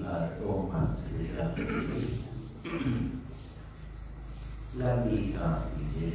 बार ओम से लंबी सांस लीजिए।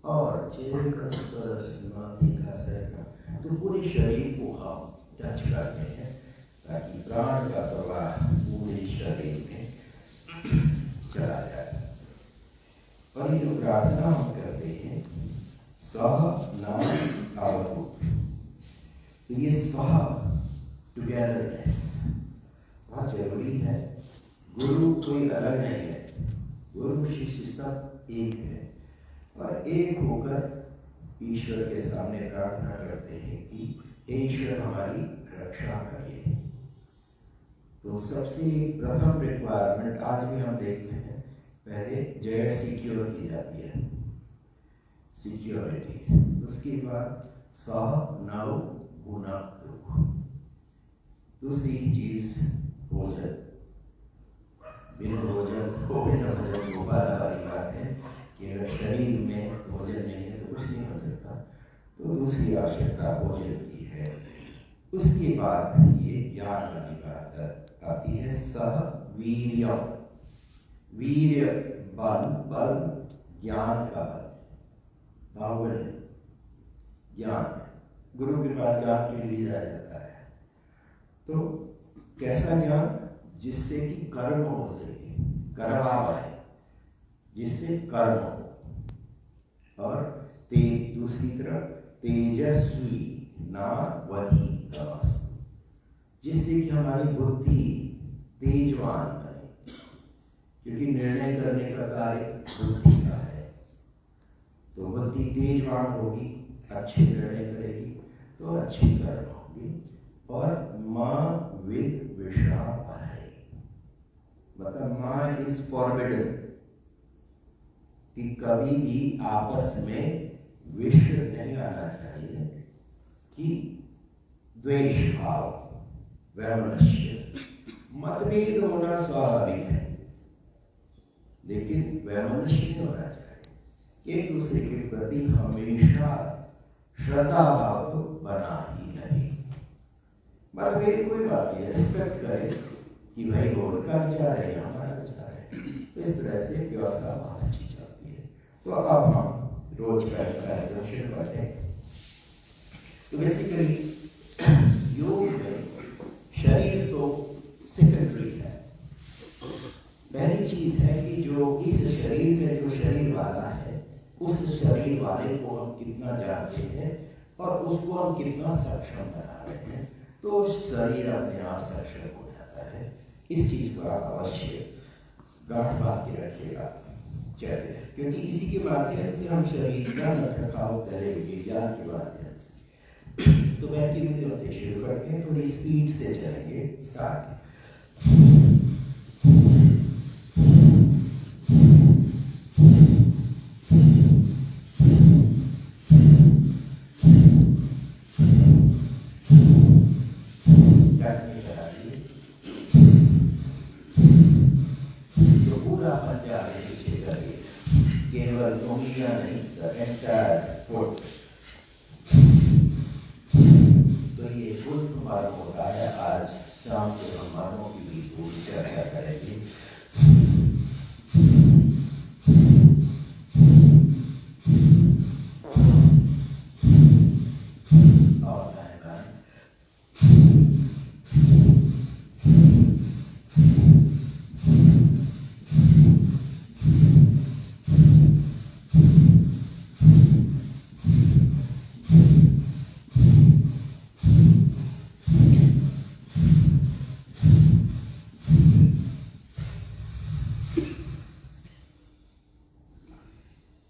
और चेहरे का स्पर्श माथे का सरका, तो पूरे शरीर को हम टच करते हैं ताकि प्राण का प्रवाह पूरे शरीर में चला जाए। और ये जो प्रार्थना हम करते हैं सह नाम आवभूत, तो ये सह टुगेदरनेस बहुत जरूरी है। गुरु कोई अलग नहीं है, गुरु शिष्य सब एक है और एक होकर ईश्वर के सामने प्रार्थना करते हैं कि ईश्वर हमारी रक्षा करिए। तो सबसे प्रथम रिक्वायरमेंट आज भी हम देखते हैं, पहले जय सिक्योर की जाती है, सिक्योरिटी। उसके बाद सह नव गुना, दूसरी चीज भोजन। बिना भोजन गोपाल वाली बात है कि अगर शरीर में भोजन नहीं है तो कुछ नहीं हो सकता। तो दूसरी आवश्यकता भोजन की है। उसके बाद ये ज्ञान वाली बात आती है, सह वीर्य। वीर्य बल, बल ज्ञान का बल, बाहुबल ज्ञान। गुरु के पास ज्ञान के लिए जाया जाता है। तो कैसा ज्ञान? जिससे कि कर्म हो सके, करवा है, जिससे कर्म हो। और दूसरी तरफ तेजस्वी नावधि, जिससे कि हमारी बुद्धि तेजवान बने, क्योंकि निर्णय करने का कार्य बुद्धि का है। तो बुद्धि तेजवान होगी, अच्छे निर्णय करेगी तो अच्छी कर्म होगी। और माँ विद विषा है, मतलब माँ इज फॉरबिडन, कि कभी भी आपस में विष नहीं आना चाहिए, कि द्वेष भाव, वैमनस्य, मतभेद होना स्वाभाविक है, लेकिन वैमनस्य नहीं होना चाहिए। एक दूसरे के प्रति हमेशा श्रद्धा भाव बना ही रहे। मतभेद कोई बात नहीं, रिस्पेक्ट करे कि भाई वो उनका विचार है, हमारा विचार है। तो इस तरह से व्यवस्था बहुत अच्छी चलती है। तो अब हम रोज का कार्यक्रम शुरू करते हैं। तो बेसिकली योग में शरीर तो सेकेंडरी है। पहली चीज है कि जो इस शरीर में जो शरीर वाला है, उस शरीर वाले को हम कितना जानते हैं और उसको हम कितना सक्षम बना रहे हैं, तो शरीर अपने आप सक्षम हो जाता है। इस चीज को आप अवश्य गांठ बांध के रखिएगा, चलिए, क्योंकि इसी के माध्यम से हम शरीर का रखरखाव करेंगे, ज्ञान के माध्यम से। तो बैठी हुई से शुरू करते हैं, थोड़ी स्पीड से चलेंगे। स्टार्ट। केवल उंगलियां नहीं, the entire foot। तो ये फुल मार्ग होता है। आज शाम को हम मानों की भी पूरी चर्चा करेंगे। और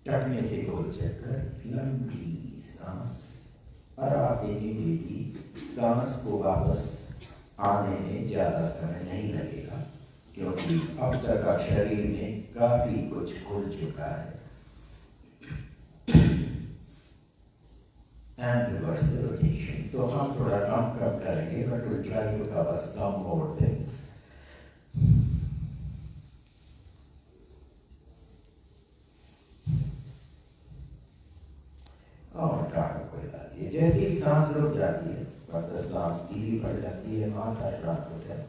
टकने से गोल चक्कर, लंबी सांस, और आप देखेंगे कि सांस को वापस आने में ज्यादा समय नहीं लगेगा, क्योंकि अब तक का शरीर में काफी कुछ खुल चुका है। And reverse the rotation. तो हम थोड़ा कम करेंगे, but will try to cover some more things. और कोई बात नहीं, जैसे ही सांस रुक जाती है, मतलब सांस धीरे पड़ जाती है, माथा शांत हो जाए,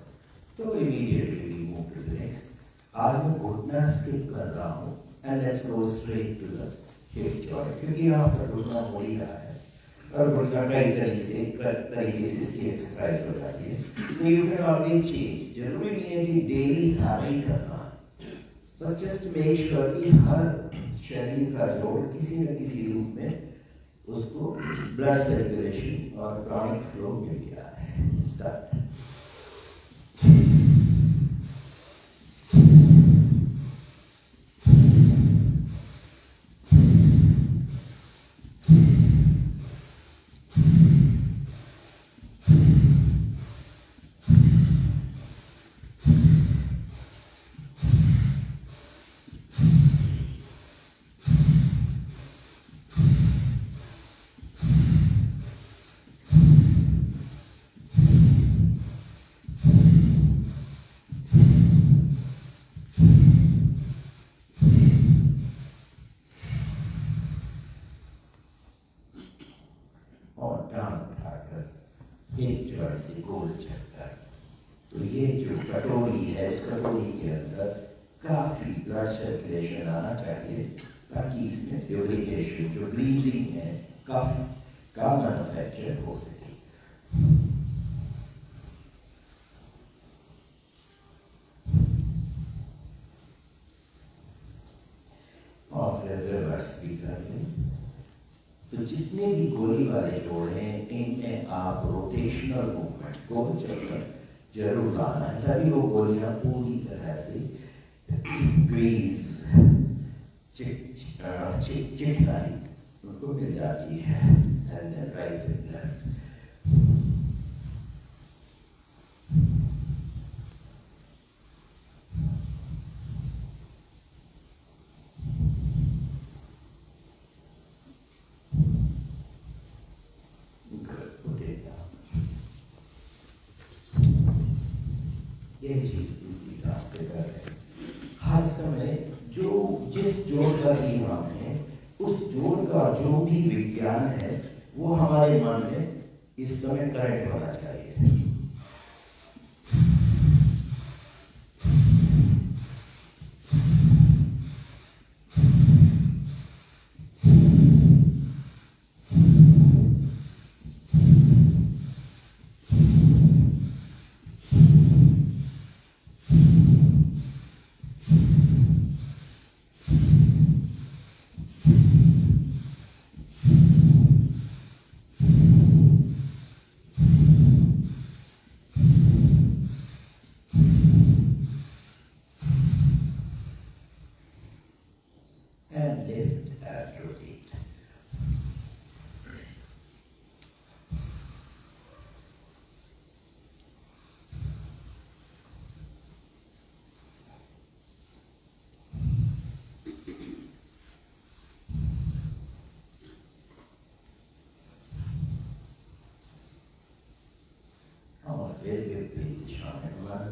तो immediately we move to the next. आज मैं घुटना स्किप कर रहा हूँ, and let's go straight to the hip joint, क्योंकि यहाँ पर घुटना हो ही रहा है और घुटना कई तरीके से इसकी एक्सरसाइज हो जाती है। तो यू कैन ऑलवेज चेंज। जरूरी नहीं है कि डेली सारा ही करना, बट जस्ट मेक श्योर कि हर शरीर का जोड़ किसी न किसी रूप में उसको ब्लड सर्कुलेशन और प्राणिक फ्लो मिल गया है। स्टार्ट। एक जड़ से गोल चक्कर। तो ये जो कटोरी है, इस कटोरी के अंदर काफी ब्लड सर्कुलेशन आना चाहिए, ताकि इसमें ल्यूब्रिकेशन, जो ब्रीजिंग है, कफ का मैन्युफैक्चर हो सके। और फिर रिवर्स भी कर लें। तो जितने भी गोली वाले जोड़ हैं, इनमें आप रोटेशनल मूवमेंट को चक्कर जरूर लाना है, तभी वो गोलियां पूरी तरह से ग्रीस चिकनाई उनको मिल जाती है। And then right and left. हर समय जो जिस जोड़ का भी नाम है, उस जोड़ का जो भी विज्ञान है, वो हमारे मन में इस समय करेक्ट होना चाहिए।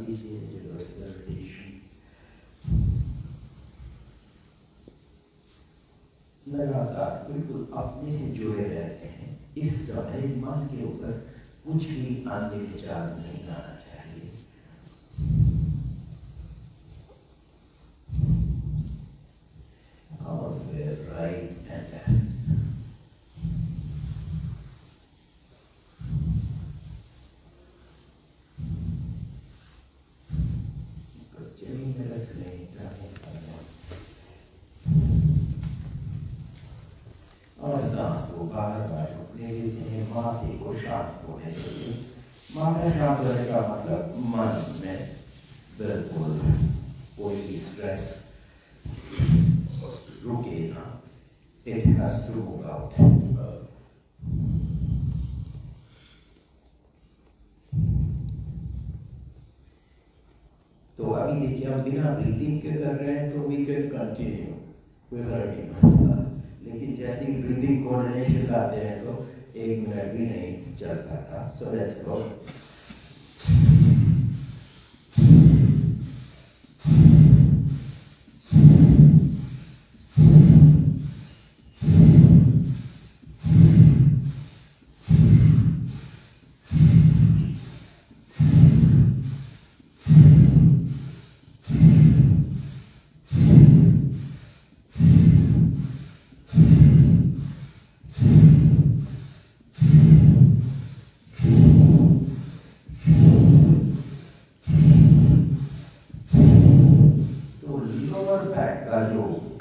लीजिए रिलैक्सेशन। लगातार बिल्कुल अपने से जुड़े रहते हैं। इस समय मन के ऊपर कुछ भी अन्य विचार नहीं आना चाहिए। और फिर राइट एंड लेफ्ट। जमीन में रख लें। और सांस को बार बार रोकने देते हैं। माथे को शांत होने के लिए। माथा शांत होने का मतलब मन में बिल्कुल कोई भी स्ट्रेस रुके ना। It has to move out. तो अभी देखिए हम बिना ब्रीदिंग के कर रहे हैं तो we can continue कोई फर्क नहीं पड़ता। लेकिन जैसे ही ब्रीदिंग कोऑर्डिनेशन लाते हैं तो 1 मिनट भी नहीं चल पाता। So let's go.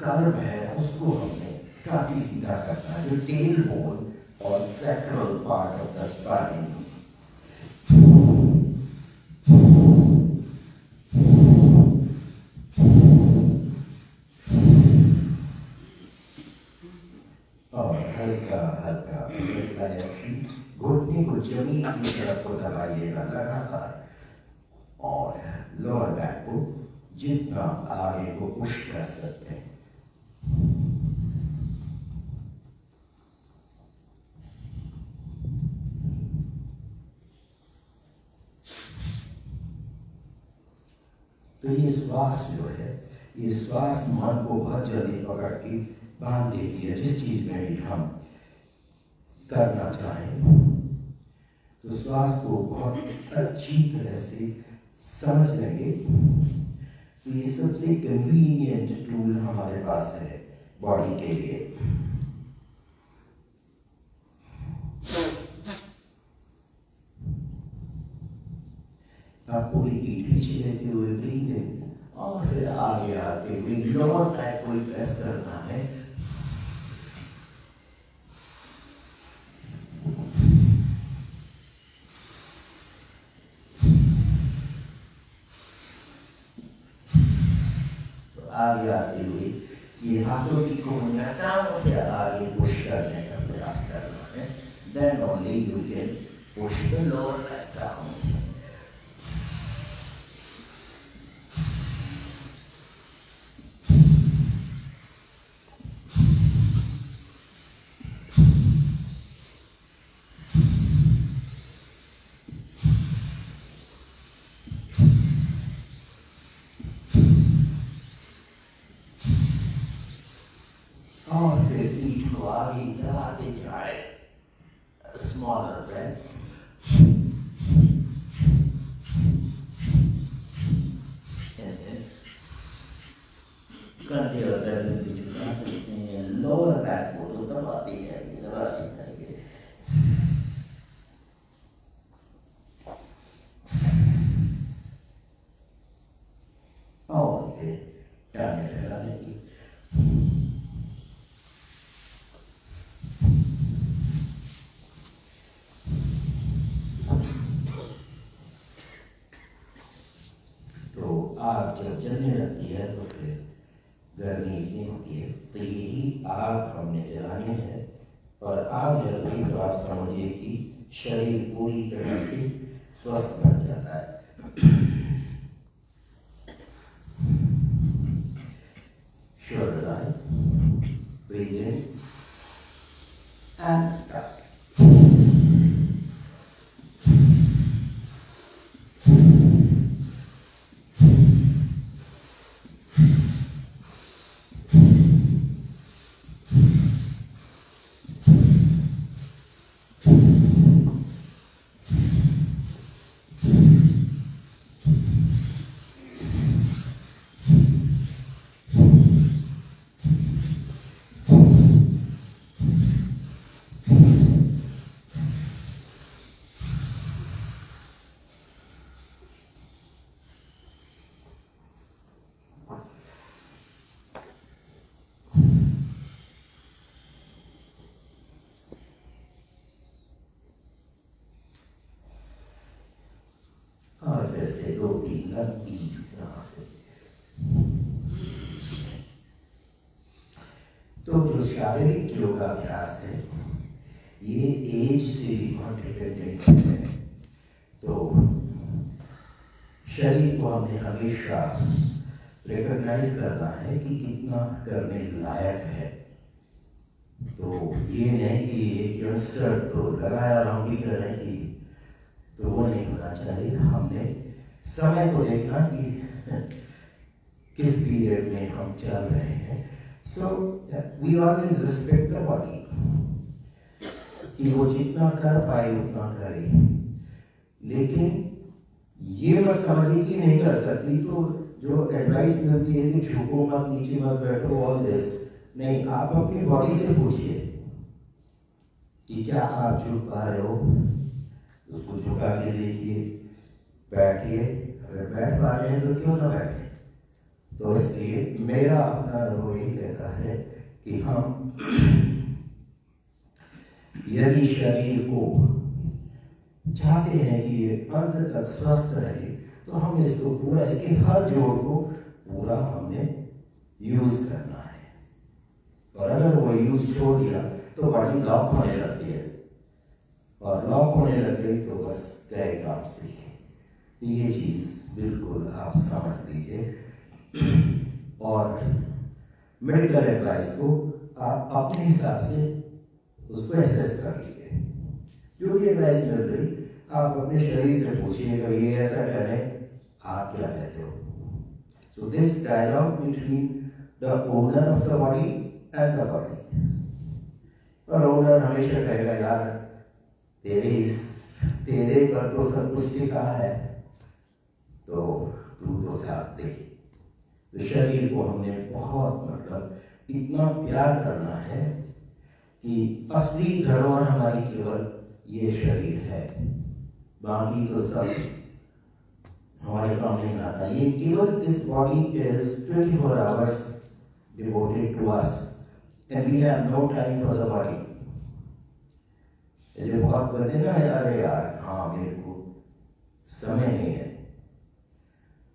कर्व है उसको हमने काफी सीधा करना है। जो टेल बोन और sacral part of the spine. और हल्का हल्का घुटने को जमीन की तरफ को दबाइएगा लगातार। और लोअर बैक को जितना आगे को पुश कर सकते हैं। तो ये श्वास जो है, ये श्वास मन को बहुत जल्दी पकड़ के बांध देती है। जिस चीज में भी हम करना चाहें तो श्वास को बहुत अच्छी तरह से समझ लेंगे। तो ये सबसे कन्वीनियंट टूल हमारे पास है बॉडी के लिए। आप पूरी पीठ पीछे लेते हुए ब्रीदिंग और फिर आगे आते हुए लोअर बैक को प्रेस करना है। तो आगे आते हुए ये हाथों की कोहनियां टांगों से आगे पुश करने का प्रयास करना है। Then only you can push the lower back down. और फिर पीठ को आगे दबाते जाए। Smaller breaths. And then कंधे और गर्दन भी झुका सकते हैं। लोअर बैक को तो दबाते जाइए, दबाते जाइए। और फिर टांगें फैला देंगे। आग जब जलने लगती है तो फिर गर्मी इतनी होती है। तो यही आग हमने जलानी है। और आग जल रही तो आप समझिए कि शरीर पूरी तरह से स्वस्थ बन जाता है। Shoulder line, breathe in and start. से 2-3 लंबी सांसें। तो जो शारीरिक योगाभ्यास है ये एज से भी बहुत डिपेंडेंट है। तो शरीर को हमने हमेशा रिकॉग्नाइज करना है कि कितना करने लायक है। तो ये नहीं कि एक यंगस्टर तो लगाया लंबी करने की, तो वो नहीं होना चाहिए। हमने समय को देखना कि किस पीरियड में हम चल रहे हैं। So we always respect the body कि वो जितना कर पाए उतना करे, लेकिन ये मत समझिए कि नहीं कर सकती। तो जो एडवाइस मिलती है कि झुको मत, नीचे मत बैठो, ऑल दिस नहीं, आप अपनी बॉडी से पूछिए कि क्या आप झुक पा रहे हो, उसको झुका के देखिए, बैठिए, अगर बैठ पा रहे हैं तो क्यों ना बैठे। तो इसलिए मेरा अपना अनुभव यही कहता है कि हम यदि शरीर को चाहते हैं कि ये अंत तक स्वस्थ रहे, तो हम इसको पूरा, इसके हर जोड़ को पूरा हमने यूज करना है। और अगर वो यूज छोड़ दिया तो बॉडी लॉक होने लगती है, और लॉक होने लग गई तो बस गए काम से। तो ये चीज बिल्कुल आप समझ लीजिए। और मेडिकल एडवाइस को आप अपने हिसाब से उसको एसेस कर लीजिए। जो भी एडवाइस मिल रही आप अपने शरीर से पूछिए कि ये ऐसा करें, आप क्या कहते हो। So this dialogue between the owner of the body and the body. और ओनर हमेशा कहेगा यार तेरे पर तो सब कुछ लिखा है, तो तू तो साथ दे। तो शरीर को हमने बहुत इतना प्यार करना है कि असली धरोहर हमारी केवल ये शरीर है, बाकी तो सब हमारे काम नहीं आता। ये केवल this body is 24 hours devoted to us and we have no time for the body। ये बहुत कहते ना यार हाँ मेरे को समय नहीं है,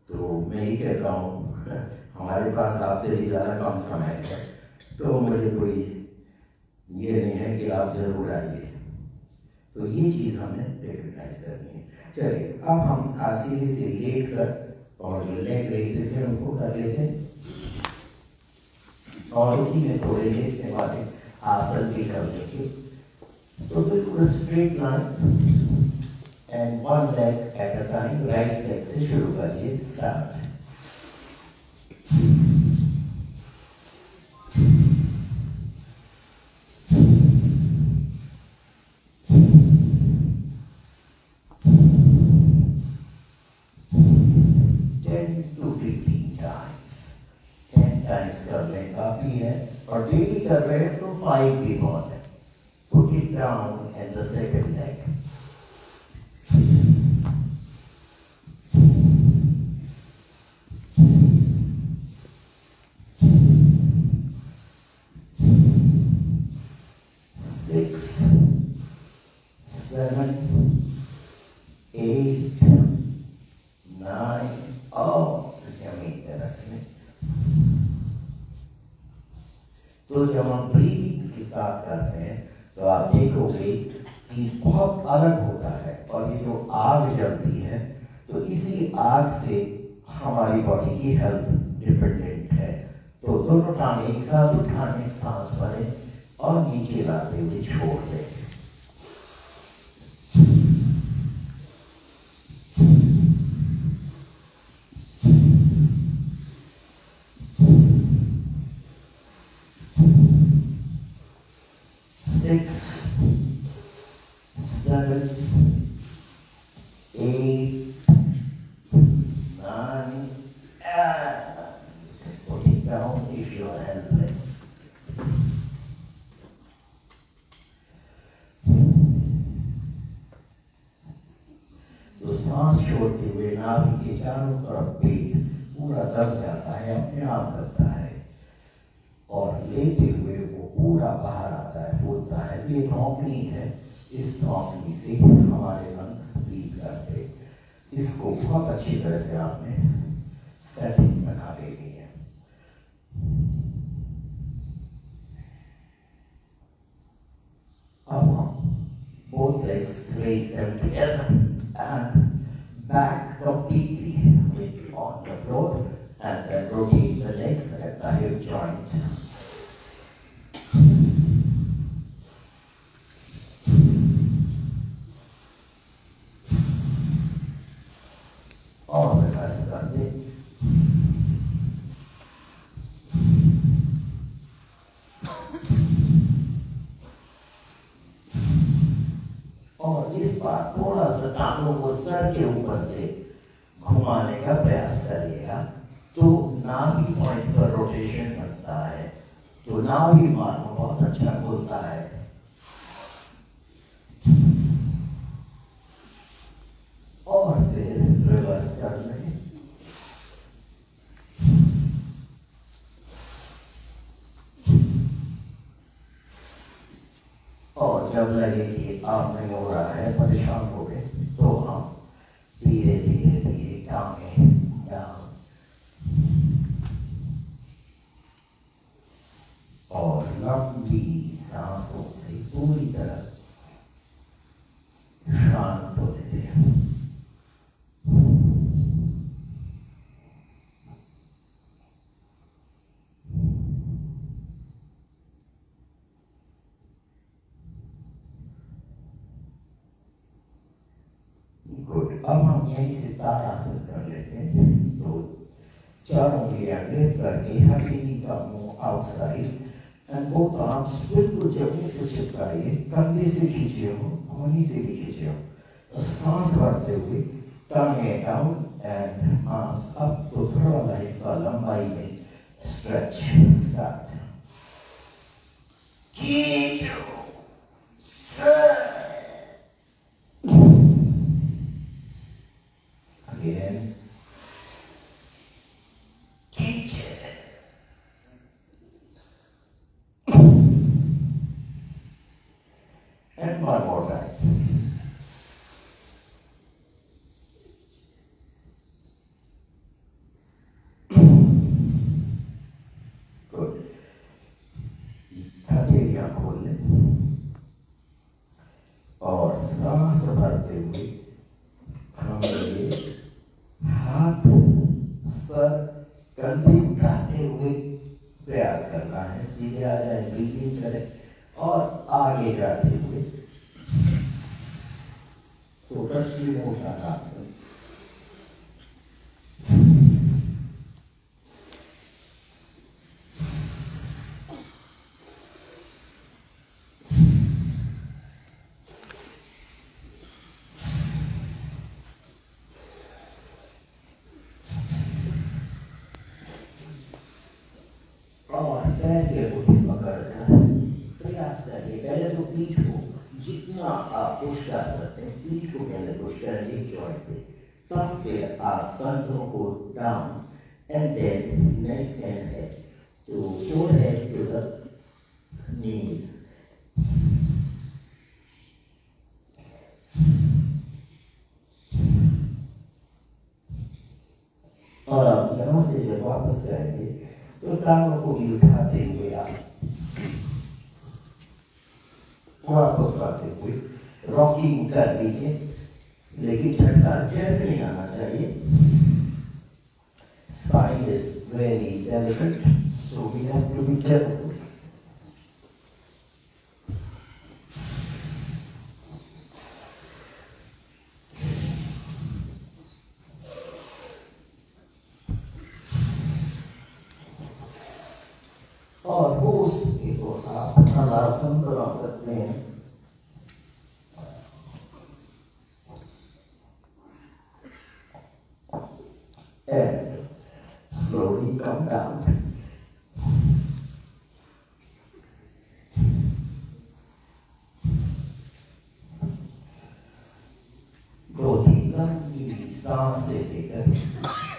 तो मैं ही कहता हूँ हमारे पास आपसे भी ज्यादा कम समय है, तो मुझे कोई ये नहीं है कि आप जरूर आइए। तो ये चीज हमने रिकॉग्नाइज करनी है। चलिए अब हम आसीने से लेट कर और जो लेग रेसेस है उनको कर लेते हैं, और उसी में थोड़े देर के बाद आसन भी कर लेंगे। तो बिल्कुल straight line and one leg at a time, right leg से शुरू करिए। स्टार्ट। और डेली कर रहे हैं तो 5 भी बहुत है। Put it down and the second leg. Six, 7, 8, 9, और जमीन पे रखने। तो जब हम ब्रीथिंग के साथ करते हैं तो आप देखोगे कि बहुत अलग होता है। और ये जो आग जलती है, तो इसी आग से हमारी बॉडी की हेल्थ डिपेंडेंट है। तो दोनों टांग एक साथ उठाने, सांस भरें और नीचे लाते हुए छोड़ दें। Six, 7, 8, 9, and put it down if you are helpless. तो सांस छोड़ते हुए नाभि के चारों तरफ पेट पूरा दब जाता है, अपने आप दबता है, और लेते हुए वो पूरा बाहर आता है, फूलता है। ये धौंकनी है, इस धौंकनी से हमारे लंग्स ब्रीथ करते। इसको बहुत अच्छी तरह से आपने सेटिंग बना लेनी है। अब हम both legs raise them together and back completely with on the floor, and then rotate the legs at the hip joint. और रिवर्स कर दे। और इस बार थोड़ा सा टांगों को सर के ऊपर से घुमाने का प्रयास करिएगा, तो नाभि पॉइंट पर रोटेशन बनता है, तो नाभि मार्ग बहुत अच्छा खुलता है। और फिर रिवर्स कर लें। और जब लगे कि आप नहीं हो रहा है, परेशान हो गए, तो हम धीरे धीरे धीरे टांगे डाउन और लंबी सांसों से पूरी तरह शांत हो लेते हैं। अब हम यहीं से ताड़ासन कर लेते हैं। तो चारों उंगलियां लिफ्ट करके हथेली का मुंह आउटसाइड एंड बोथ आर्म्स बिल्कुल जमीन से चिपकाइए, कंधे से खींचे हो, भौंही से भी खींचे हो। तो सांस भरते हुए टांगे डाउन एंड आर्म्स अप, तो थोड़ा वाला हिस्सा लंबाई में स्ट्रेच स्टार्ट। खींचो, again, teach it. And one more time. Good. हथेलियां खोल लें और सांस भरते हुए हमें हाथ सर कंधे उठाते हुए प्रयास करना है। सीधे आ जाए, ब्रीथिंग करें और आगे जाते हुए टोटल मोशन आसन। और पैर के मुट्ठी पकड़कर प्रयास करिए। पहले तो पीठ को जितना आप पुश कर सकते हैं, पीठ को पहले पुश करेंगे जॉइंट से, तब फिर आप कंधों को down and then neck and head to forehead to the knees. और आप यहाँ से जब वापस जाएंगे तो टांगों को भी उठाते हुए आप वापस आते हुए रॉकिंग कर लीजिए, लेकिन झटका जैसे नहीं आना चाहिए। Spine is very delicate, so we have to be careful. और हो सके तो आप हलासन बना सकते हैं। And slowly come down. दो तीन लंबी सांसें लेकर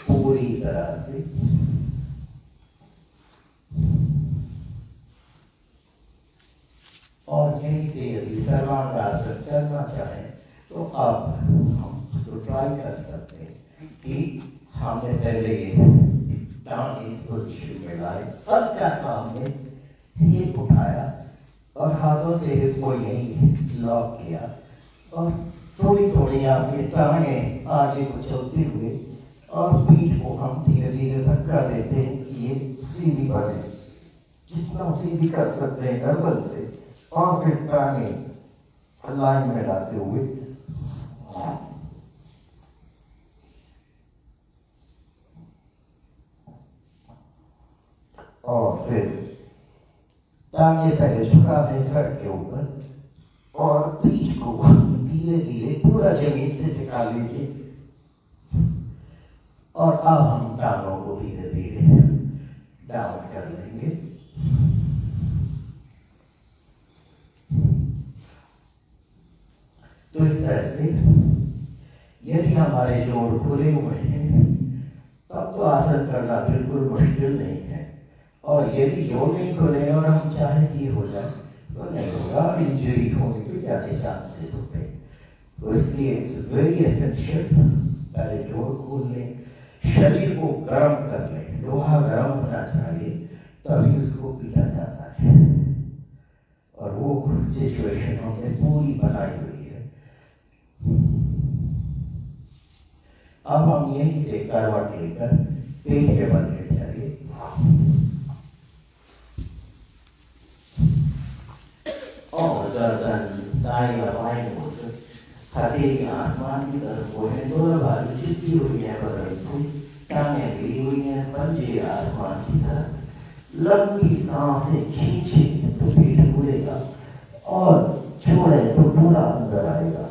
पूरी तरह से और यहीं से यदि सर्वांगासन करना चाहें तो अब हम इसको ट्राई कर सकते हैं कि हमने पहले टांग इस पोजीशन में लाए, अब क्या हमने हिप उठाया और हाथों से हिप को यही लॉक किया और थोड़ी थोड़ी आपके टांगें आगे को चलते हुए और पीठ को हम धीरे धीरे धक्का देते हैं कि ये सीधी बने, जितना सीधी कर सकते हैं डबल से, और फिर टांगें लाइन में लाते हुए और फिर टांगे पहले झुका दें सर के ऊपर और पीठ को धीरे धीरे पूरा जमीन से टिका लीजिए। और अब हम टांगों को धीरे धीरे डाउन कर लेंगे। तो इस तरह से यदि हमारे जोड़ खुले हुए हैं तब तो आसन करना बिल्कुल मुश्किल नहीं है, और यदि जोड़ नहीं खुले और हम चाहे कि हो जाए तो नहीं होगा, इंजरी होने के ज्यादा चांसेस होते हैं। तो इसलिए इट्स वेरी एसेंशियल पहले जोड़ खोल लें, शरीर को गर्म कर लें, लोहा गर्म होना चाहिए तभी उसको पीटा जाता है, और वो सिचुएशन हमने पूरी बनाई हुई है। अब हम यहीं से करवट लेकर पेट के बल लेट जाइए और गर्दन दाएं या बाएं ओर हथेली आसमान की तरफ हो है, दोनों बाजू चिपकी हुई है बगल से, टांगें गिरी हुई हैं, पंजे आसमान की तरफ, लंबी सांसें खींचे तो पेट खुलेगा और छोड़े तो पूरा अंदर आएगा।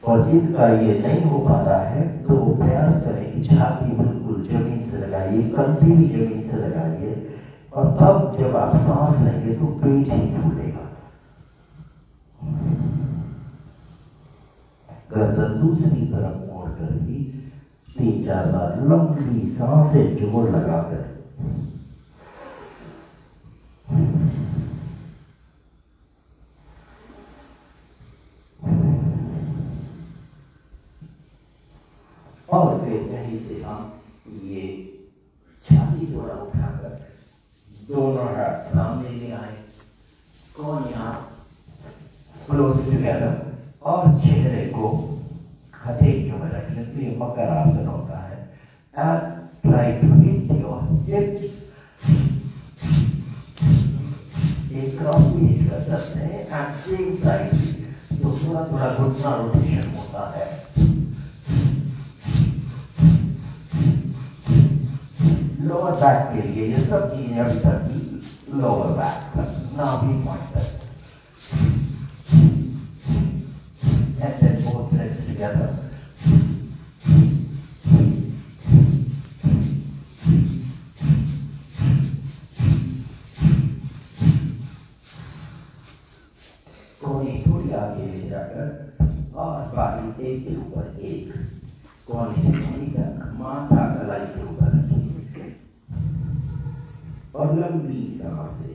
और जिनका ये नहीं हो पा रहा है तो वो प्रयास करें कि छाती बिल्कुल जमीन से लगाइए, कंधे भी जमीन से लगाइए, और तब जब आप सांस लेंगे तो पेट ही फूलेगा। गर्दन दूसरी तरफ मोड़ कर भी 3-4 बार लंबी सांसें जोर लगाकर और फिर यहीं से हम ये छाती थोड़ा उठाकर दोनों हाथ सामने ले आए, कौन यहाँ क्लोज टुगेदर, और चेहरे को हथेलियों में रखने के लिए मकर आसन होता है। And try to hit your hips, एक क्रॉस भी हिट कर सकते हैं, एंड सेम साइड तो थोड़ा थोड़ा घुटना रोटेशन होता है। लोअर बैक के लिए ये सब चीजें अभी तक की लोअर बैक ना भी pointer, and then both legs together. कोहनी थोड़ी आगे ले जाकर और बाकी एक के ऊपर एक, कोहनी से नहीं करना, माथा कलाई के ऊपर और लंबी सांसें,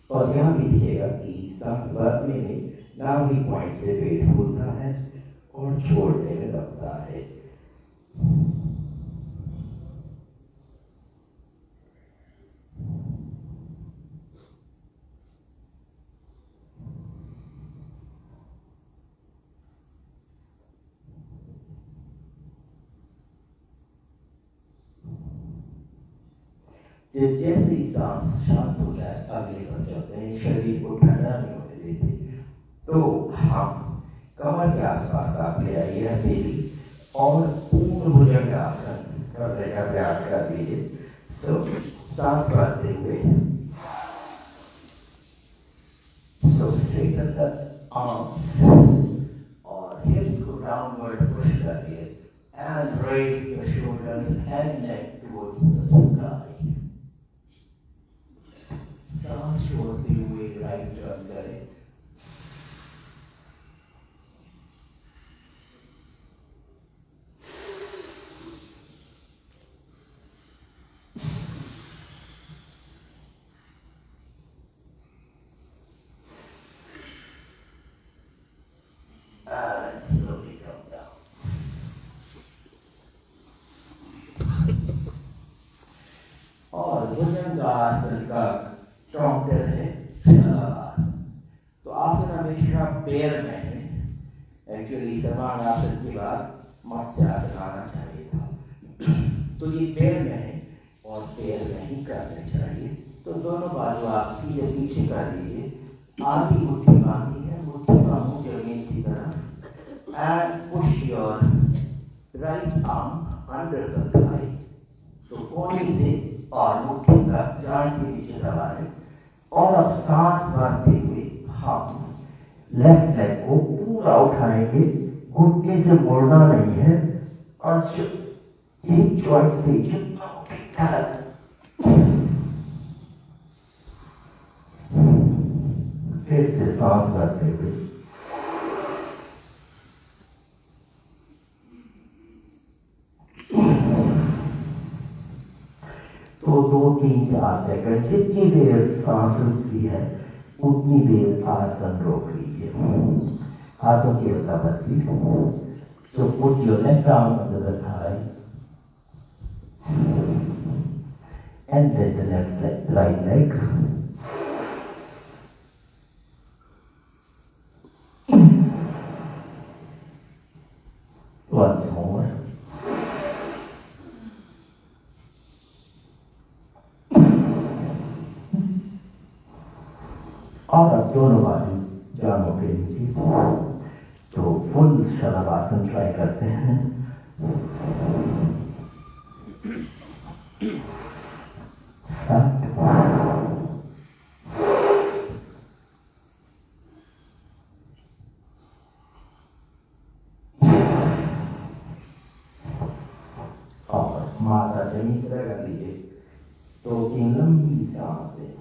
और यहाँ भी दिखेगा कि सांस भरने में नाभि पॉइंट से पेट फूलता है और छोड़ने में लगता है। जब जैसे ही सांस शांत हो जाए आगे बढ़ जाते हैं, शरीर को ठंडा नहीं होने देते, तो हम कमर के आसपास आप ले आइए हथेली और पूर्ण भुजंग आसन करने का प्रयास कर लीजिए। तो सांस भरते हुए स्ट्रेटन द आर्म्स और हिप्स को डाउनवर्ड पुश करिए and raise the shoulders and neck towards the sky. सांस छोड़ते हुए राइट टर्न करें, एक्चुअली समान आसन के बाद मत्स्य आसन आना चाहिए था। तो ये पैर में है और पैर में ही करने चाहिए। तो दोनों बाजू आप सीधे पीछे कर लीजिए, आधी मुट्ठी बांधी है, मुट्ठी का मुंह जमीन की तरफ, and push your right arm under the thigh. तो कोने से और मुट्ठी का जान के नीचे दबा लें और अब सांस भरते हुए हम लेफ्ट लेग को पूरा उठाएंगे, घुटने से मोड़ना नहीं है और एक जॉइंट से जितना फिर से सांस भरते हुए तो 2-3-4 सेकंड जितनी देर सांस रुकती है उतनी देर आसन रोक लीजिए। हाथों की अदला-बदली। So put your left arm under the thigh and then the right leg. Once more. और अब दोनों बाजू जांघों के नीचे तो फुल शलभासन ट्राई करते हैं। और माता जमीन से लगा लीजिए, तो 3 लंबी सांस लें।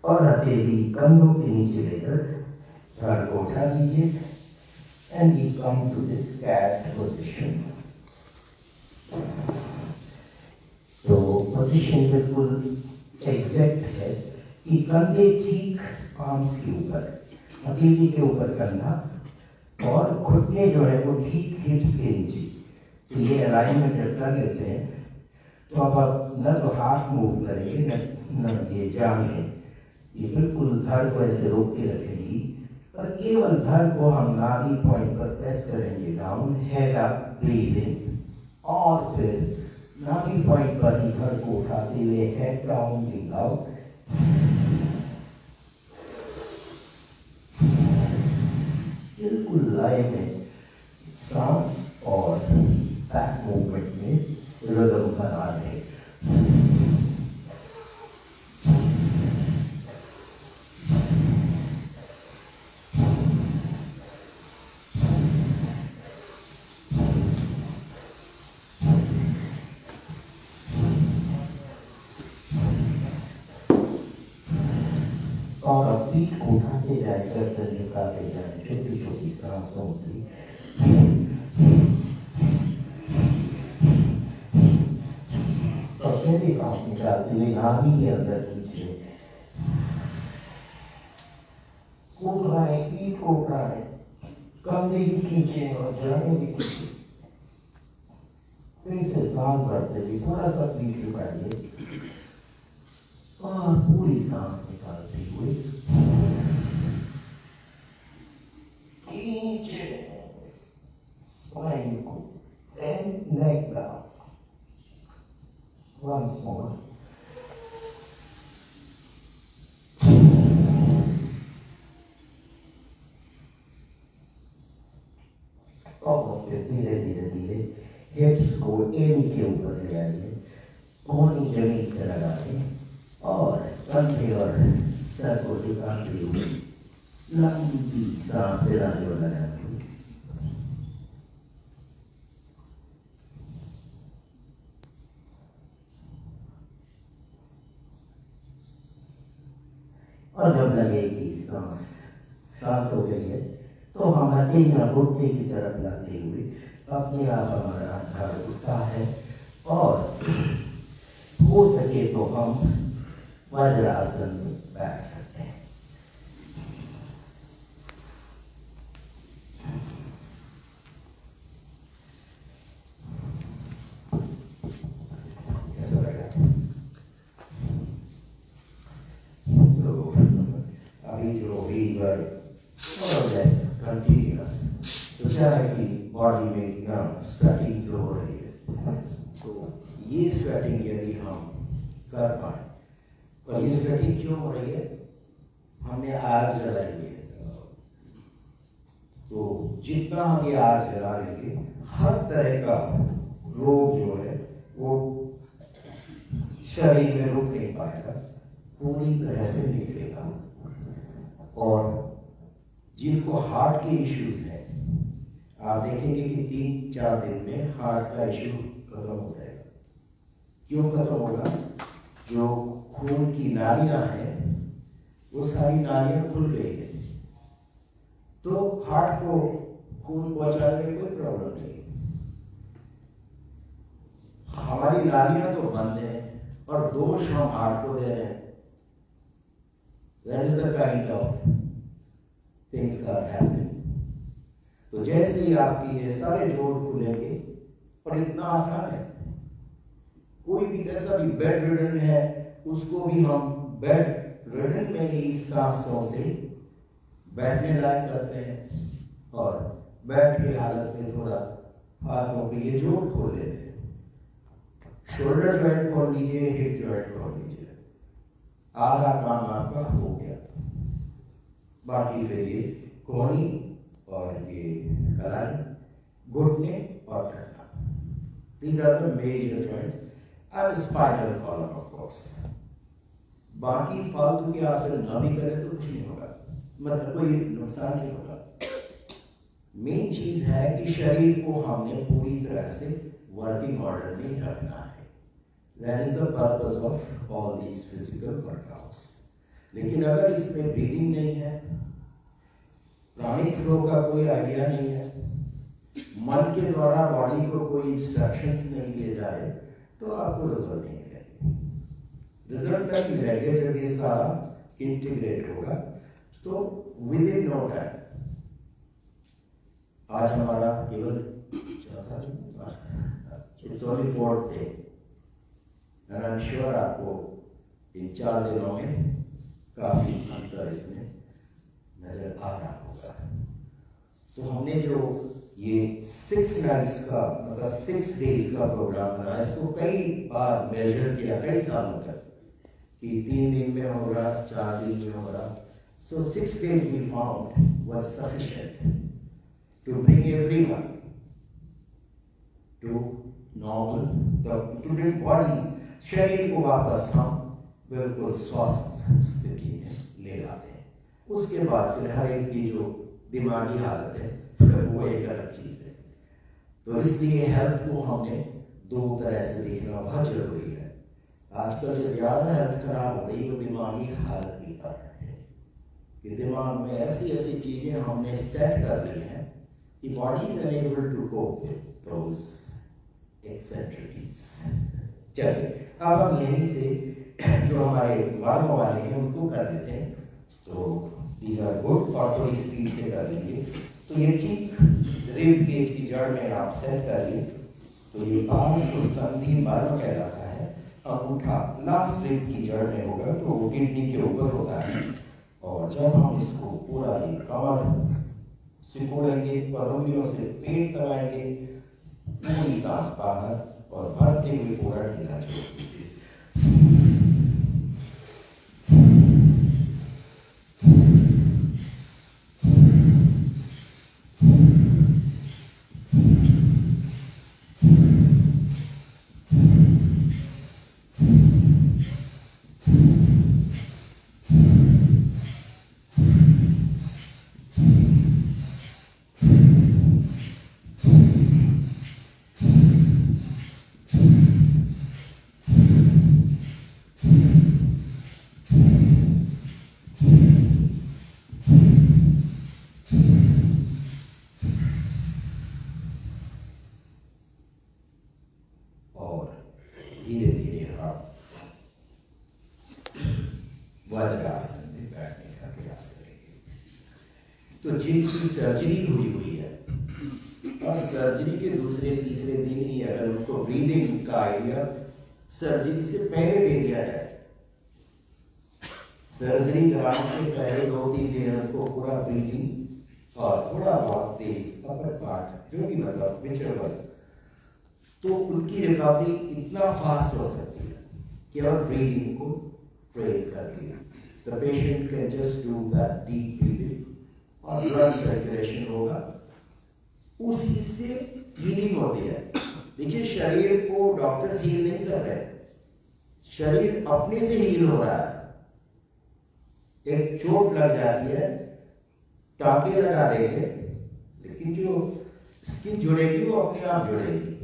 और हथेली कंधों के नीचे लेकर सर को उठा लीजिए and you come to this cat position. तो पोजीशन बिल्कुल एग्जैक्ट है कि कंधे ठीक आर्म्स के ऊपर, हथेली के ऊपर कंधा और घुटने जो है वो ठीक हिप्स के नीचे। तो ये अलाइनमेंट जब कर लेते हैं तो अब आप न तो हाथ मूव करेंगे न ये जांघें, ये बिल्कुल धड़ को ऐसे रोक के रखेंगी और केवल धड़ को हम नाभि पॉइंट पर प्रेस करेंगे डाउन, हेड अप ब्रीथिंग और फिर नाभि पॉइंट पर ही धड़ को उठाते हुए हेड डाउन ब्रीथ आउट। बिल्कुल लय में सांस और बैक मूवमेंट में रिदम बना रहे। और अब पीठ को उठाते जाए, गर्दन झुकाते जाए, छोटी छोटी सांसों से। और पहली सांस निकालते हुए नाभि के अंदर नीचे कूद रहा है, पीठ को उठा है, कंधे भी खींचे और जांघें भी खींचे। फिर से सांस भरते हुए थोड़ा सा पीठ झुकाइए और पूरी सांस निकालते हुए नीचे स्पाइन को and neck down. Once more. और फिर धीरे धीरे धीरे हिप्स को एड़ी के ऊपर ले आइए, कोहनी जमीन से लगा दें और कंधे और सर को झुकाते हुए लंबी सांस लगाते और जब लगे कि सांस शांत हो गई है तो हम हथेलियां घुटने की तरफ लाते हुए अपने आप हमारा धड़ उठता है और हो सके तो हम वज्रासन में बैठ सकते हैं। लीवर और लेस कंटिन्यूस। तो क्या है कि बॉडी में स्वेटिंग जो हो रही है, तो ये स्वेटिंग यदि हम कर पाए, और ये स्वेटिंग क्यों हो रही है, हमने आग जलाई हुई है, तो जितना हम ये आग जला लेंगे हर तरह का रोग जो है वो शरीर में रुक नहीं पाएगा, पूरी तरह से निकलेगा। और जिनको हार्ट के इश्यूज हैं, आप देखेंगे कि 3-4 दिन में हार्ट का इश्यू खत्म हो जाएगा। क्यों खत्म होगा? जो खून की नालियां हैं वो सारी नालियां खुल गई है, तो हार्ट को खून पहुंचाने में कोई प्रॉब्लम नहीं। हमारी नालियां तो बंद हैं और दोष हम हार्ट को दे रहे हैं। That is the kind of things that are happening. तो जैसे ही आपकी ये सारे जोड़ खुलेंगे, और इतना आसान है, कोई भी कैसा भी बेड रिडन है उसको भी हम बेड रिडन में ही सांसों से बैठने लायक करते हैं, और बैठ के हालत में थोड़ा हाथों के ये जोड़ खोल लेते हैं। शोल्डर जॉइंट खोल लीजिए, हिप जॉइंट खोल लीजिए, आधा काम आपका हो गया। बाकी फिर ये कोहनी और ये कलाई, घुटने और टखना, these are the major joints and spinal column of course। बाकी फालतू के आसन न भी करें तो कुछ नहीं होगा, मतलब कोई नुकसान नहीं होगा। मेन चीज है कि शरीर को हमने पूरी तरह से वर्किंग ऑर्डर में रखना है। That is the purpose of all these physical workouts। लेकिन अगर इसमें ब्रीदिंग नहीं है, प्राणिक फ्लो का कोई आइडिया नहीं है, मन के द्वारा बॉडी को कोई इंस्ट्रक्शंस नहीं दिए जाए, तो आपको रिजल्ट नहीं मिलेगा। रिजल्ट तक मिलेगा जब ये सारा इंटीग्रेट होगा, तो विद इन नो टाइम। आज हमारा केवल चौथा, it's only 4th day, and I'm sure आपको इन 4 दिनों में काफी अंतर इसमें नजर आ रहा होगा। तो हमने जो ये 6 nights का मतलब 6 days का प्रोग्राम बनाया, इसको कई बार मेजर किया, कई सालों तक, कि 3 दिन में होगा, 4 दिन में होगा। So 6 days we found was sufficient to bring everyone to normal, to bring body, शरीर को वापस हम बिल्कुल स्वस्थ स्थिति में ले आते हैं। उसके बाद फिर हर एक की जो दिमागी हालत है वो एक अलग चीज है। तो इसलिए हेल्थ को हमने 2 तरह से देखना बहुत जरूरी है। आजकल जो ज्यादा हेल्थ खराब हो रही, वो दिमागी हालत की कारण है कि दिमाग में ऐसी ऐसी चीजें हमने सेट कर ली हैं कि body is unable to cope with those eccentricities. चलिए अब हम यहीं से जो हमारे मालूम वाले हैं उनको कर देते हैं। तो these are good, और थोड़ी स्पीड से कर लेंगे। तो ये ठीक रिब केज की जड़ में आप सेट करिए। तो ये पार्श्व संधि मर्म कहलाता है। अंगूठा लास्ट रिब की जड़ में होगा, तो वो किडनी के ऊपर होता है। और जब हम इसको पूरा ही कमर सिकोड़ेंगे और उंगलियों से पेट दबाएंगे, पूरी सांस बाहर और भरते हुए पूरा ढीला छोड़ दीजिए। तो जिनकी सर्जरी हुई है और सर्जरी के दूसरे तीसरे दिन ही अगर उनको ब्रीदिंग का आइडिया सर्जरी से पहले दे दिया जाए, सर्जरी कराने से पहले 2-3 दिन उनको पूरा ब्रीदिंग और थोड़ा बहुत तेज अपर पार्ट जो भी मतलब विचरवर, तो उनकी रिकवरी इतना फास्ट हो सकती है केवल ब्रीदिंग को ट्रेन करके। The patient can just do that deep breathing और ब्लड सर्कुलेशन होगा, उसी से हीलिंग होती है। देखिए शरीर को डॉक्टर हील नहीं कर रहे, शरीर अपने से हील हो रहा है। एक चोट लग जाती है, टाके लगा देंगे, लेकिन जो स्किन जुड़ेगी वो अपने आप जुड़ेगी।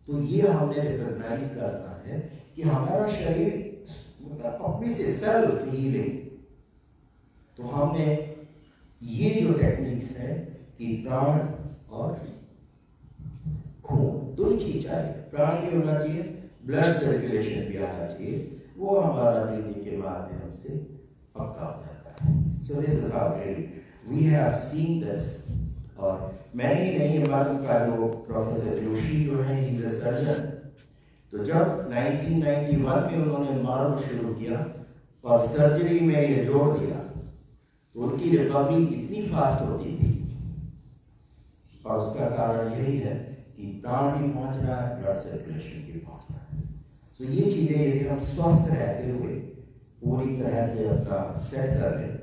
तो ये हमने रिकॉग्नाइज करना है कि हमारा शरीर मतलब अपने से सेल्फ हीलिंग। तो हमने ये जो टेक्निक्स है कि प्राण और खून दो ही चीज चाहिए, प्राण भी होना चाहिए, ब्लड सर्कुलेशन भी आना चाहिए, वो हमारा ब्रीदिंग के माध्यम से पक्का हो जाता है। So this is how we have seen this. और मैंने ही नहीं, हमारे का जो प्रोफेसर जोशी जो है ही इज अ सर्जन, तो जब 1991 में उन्होंने मारो शुरू किया और सर्जरी में ये जोड़ दिया, तो उनकी रिकवरी इतनी फास्ट होती थी। और उसका कारण यही है कि प्राण भी पहुंच रहा है, ब्लड सर्कुलेशन भी पहुंच रहा है। तो ये चीजें यदि हम स्वस्थ रहते हुए पूरी तरह से अपना सेट कर लें,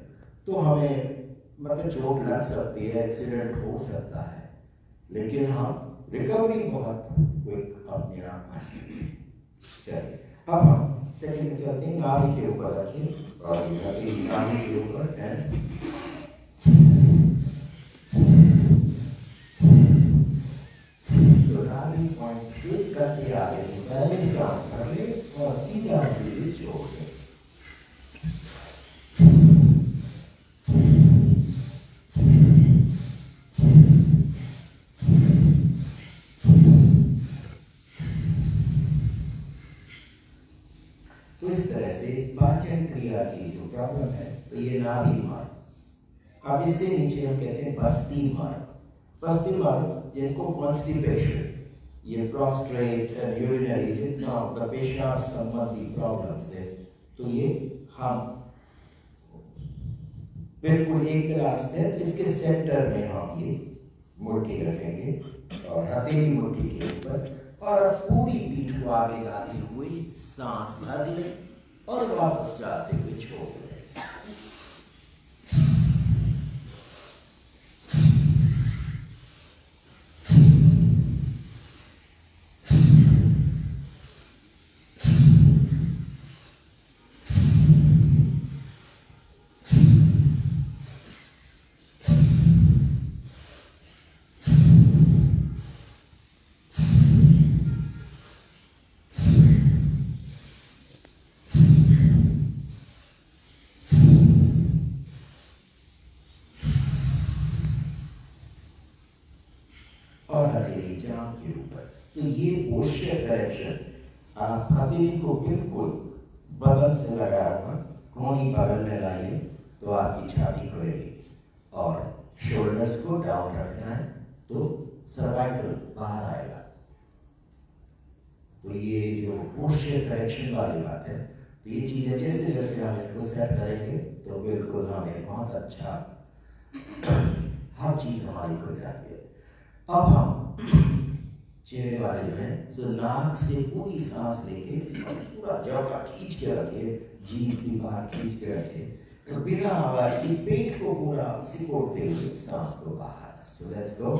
तो हमें मतलब चोट लग सकती है, एक्सीडेंट हो सकता है, लेकिन हम रिकवरी बहुत क्विक अपने आप कर सकते हैं। चलिए अब हम सेकंड में चलते हैं। नाभि के ऊपर रखिए और नाभि के ऊपर एंड नाभि पॉइंट से करते आगे पहले सांस कर ले और सीधा धीरे छोड़ दे। तो इस तरह से पाचन क्रिया की जो प्रॉब्लम है, तो ये नाभि मार्ग। अब इससे नीचे हम कहते हैं बस्ती मार्ग। बस्ती मार्ग जिनको कॉन्स्टिपेशन, ये प्रोस्ट्रेट एंड यूरिनरी जितना पेशाब संबंधी प्रॉब्लम्स है, तो ये हम बिल्कुल एक गिलास है, इसके सेंटर में हम ये मुट्ठी रखेंगे और हथेली मुट्ठी के ऊपर, और पूरी पीठ को आगे लाते हुए सांस भर ले और वापस जाते हुए छोड़ दें। और हथेली जांघ के ऊपर। तो ये पोस्चर करेक्शन, आप हथेली को बिल्कुल बगल से लगा हुआ कोनी बगल में लाइए तो आपकी छाती खुलेगी, और शोल्डर्स को डाउन रखना है तो सर्वाइकल बाहर आएगा। तो ये जो पोस्चर करेक्शन वाली बात है, तो ये चीजें जैसे जैसे हम इनको सेट करेंगे तो बिल्कुल हमें बहुत अच्छा हर चीज हमारी खुल जाती है। अब हम चेहरे वाले जो है, तो नाक से पूरी सांस लेके पूरा जगह खींच के रखिए, जीभ की बाहर खींच के रखिए, तो बिना आवाज की पेट को पूरा सिकोड़ते हुए सांस को बाहर। So let's go.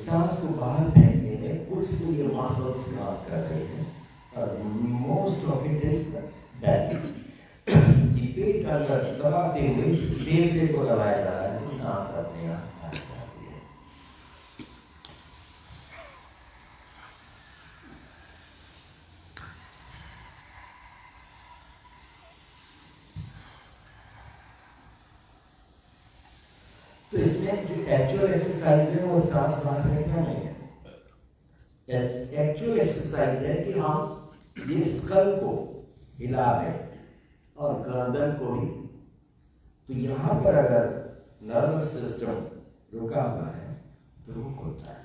सांस को बाहर फेंकने में कुछ तो ये मसल्स काम कर रहे हैं, और most of it is back कि पेट का अंदर दबाते हुए फेफड़े को दबाया जा रहा है, तो सांस अपने आप आ जाती है। तो इसमें जो एक्चुअल एक्सरसाइज है वो सांस बाहर फेंकना नहीं है, एक्चुअल एक्सरसाइज है कि हम ये स्कल को हिला दें और गर्दन को भी। तो यहाँ पर अगर नर्वस सिस्टम रुका हुआ है तो वो खुलता है।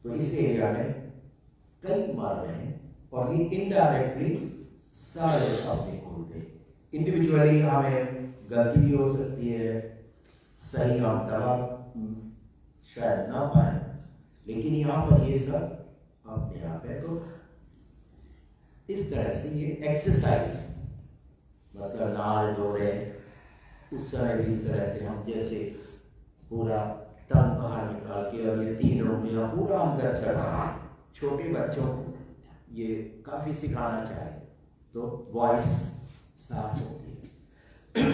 तो इस एरिया में कई मार रहे हैं और ये इनडायरेक्टली सारे अपने खोलते। इंडिविजुअली हमें गलती भी हो सकती है, सही हम दवा शायद ना पाए, लेकिन यहाँ पर ये सब अपने आप है। तो इस तरह से ये एक्सरसाइज मतलब नाल जोड़े उस समय भी इस तरह से हम जैसे पूरा टंग बाहर निकाल के और ये 3 उंगलियां पूरा अंदर चढ़ा। छोटे बच्चों को ये काफी सिखाना चाहिए तो वॉइस साफ होती है।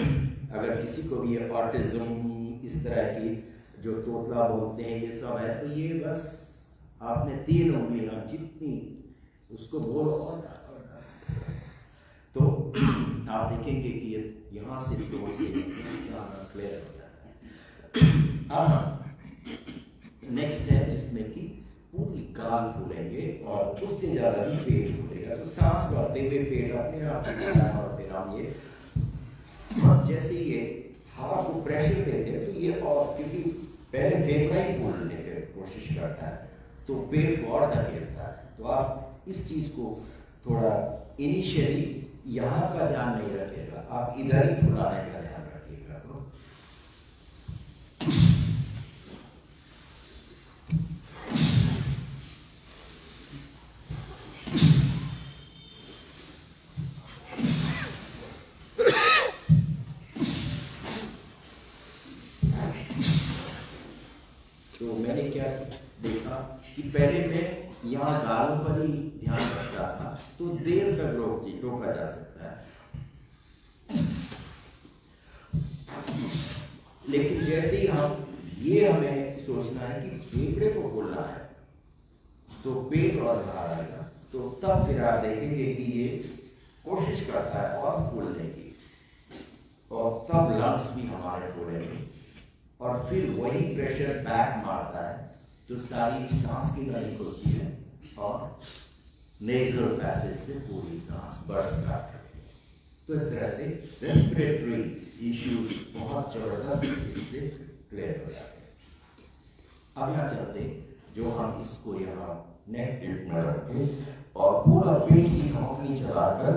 अगर किसी को भी ये ऑटिज्म इस तरह की जो तोतला बोलते हैं ये सब है, तो ये बस आपने 3 उंगलियां जितनी उसको बोलो और तो आप देखेंगे कि ये यहाँ से दो से क्लियर हो जाता है। अब नेक्स्ट है जिसमें कि पूरी गाल फूलेंगे और उससे ज्यादा भी पेट फूलेगा। तो सांस भरते हुए पेट अपने आप और फिर हम ये जैसे ये हवा को प्रेशर देते हैं तो ये और क्योंकि पहले फेफड़ा ही फूलने की कोशिश करता है तो पेट को और धकेलता है। तो आप इस चीज को थोड़ा इनिशियली यहाँ का ध्यान नहीं रखेगा, आप इधर ही फुलाने का ध्यान रखिएगा। तो मैंने क्या देखा कि पहले मैं यहाँ गालों पर ही ध्यान रखता था तो देर तक रोका जा सकता है, लेकिन जैसे ही हमें सोचना है कि फेफड़े को खोलना है तो पेट और बाहर आएगा, तो तब फिर आप देखेंगे कि ये कोशिश करता है और फूलने की, और तब लंग्स भी हमारे फूलेंगे और फिर वही प्रेशर बैक मारता है तो सारी सांस की नली खुलती है और नेजल पैसेज से पूरी सांस बर्स्ट करती है। तो इस तरह से रेस्पिरेटरी इश्यूज बहुत जबरदस्त इससे क्लियर हो जाते हैं। अब यहाँ चलते जो हम इसको यहाँ नेक टिल्ट में रखें और पूरा पेट की धौंकनी चलाकर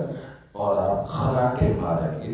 और आप खड़ा के मारेंगे।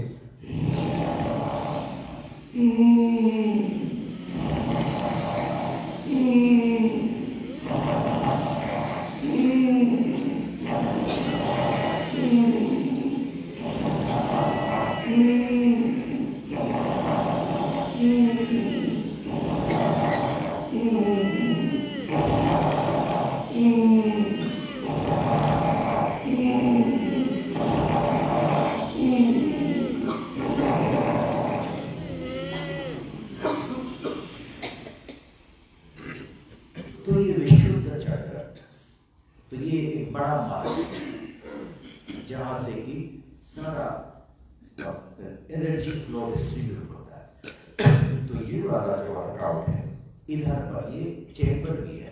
तो ये विशुद्ध चक्र, तो ये एक बड़ा मार्ग है जहां से कि सारा एनर्जी फ्लो डिस्ट्रीब्यूट होता है। तो ये वाला जो वर्कआउट है इधर पर ये चेंबर भी है,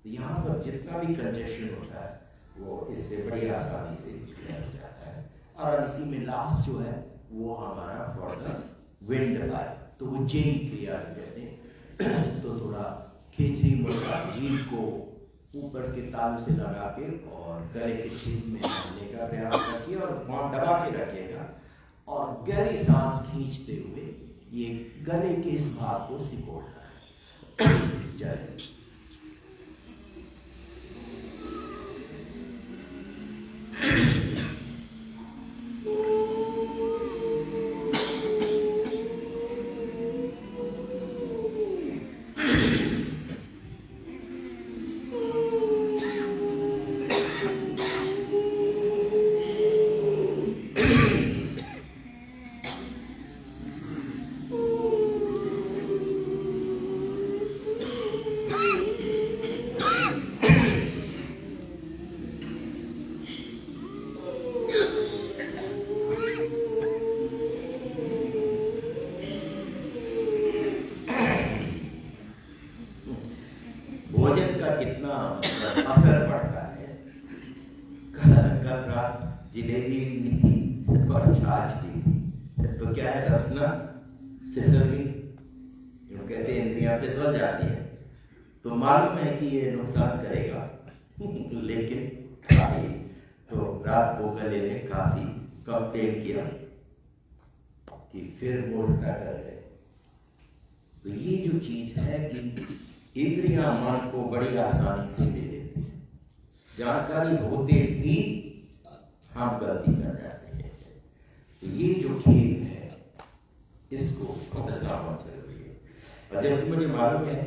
तो यहाँ पर जितना भी कंजेशन होता है वो इससे बड़ी आसानी से क्लियर हो जाता है। और इसी में लास्ट जो है वो हमारा फॉर द विंड बाय, तो वो जेई क्रिया कहते हैं। तो थोड़ा खिचड़ी मुर्गा जीभ को ऊपर के तालू से लगा के और गले के छेद में डालने का प्रयास रखिए और वहां दबा के रखिएगा और गहरी सांस खींचते हुए ये गले के इस भाग को सिकोड़ना है। जय जिलेबी भी थी और छाछ भी थी। तो क्या है, रसना फिसल गई, जो कहते हैं इंद्रियां फिसल जाती है। तो मालूम है कि ये नुकसान करेगा लेकिन खाई। तो रात को गले ने काफी कंप्लेन किया कि फिर वो उल्टा कर गए। तो ये जो चीज है कि इंद्रियां मन को बड़ी आसानी से ले लेती है, जानकारी होते भी हम गलती कर जाते हैं। तो ये जो खेल है इसको समझना बहुत जरूरी है। और जब मुझे मालूम है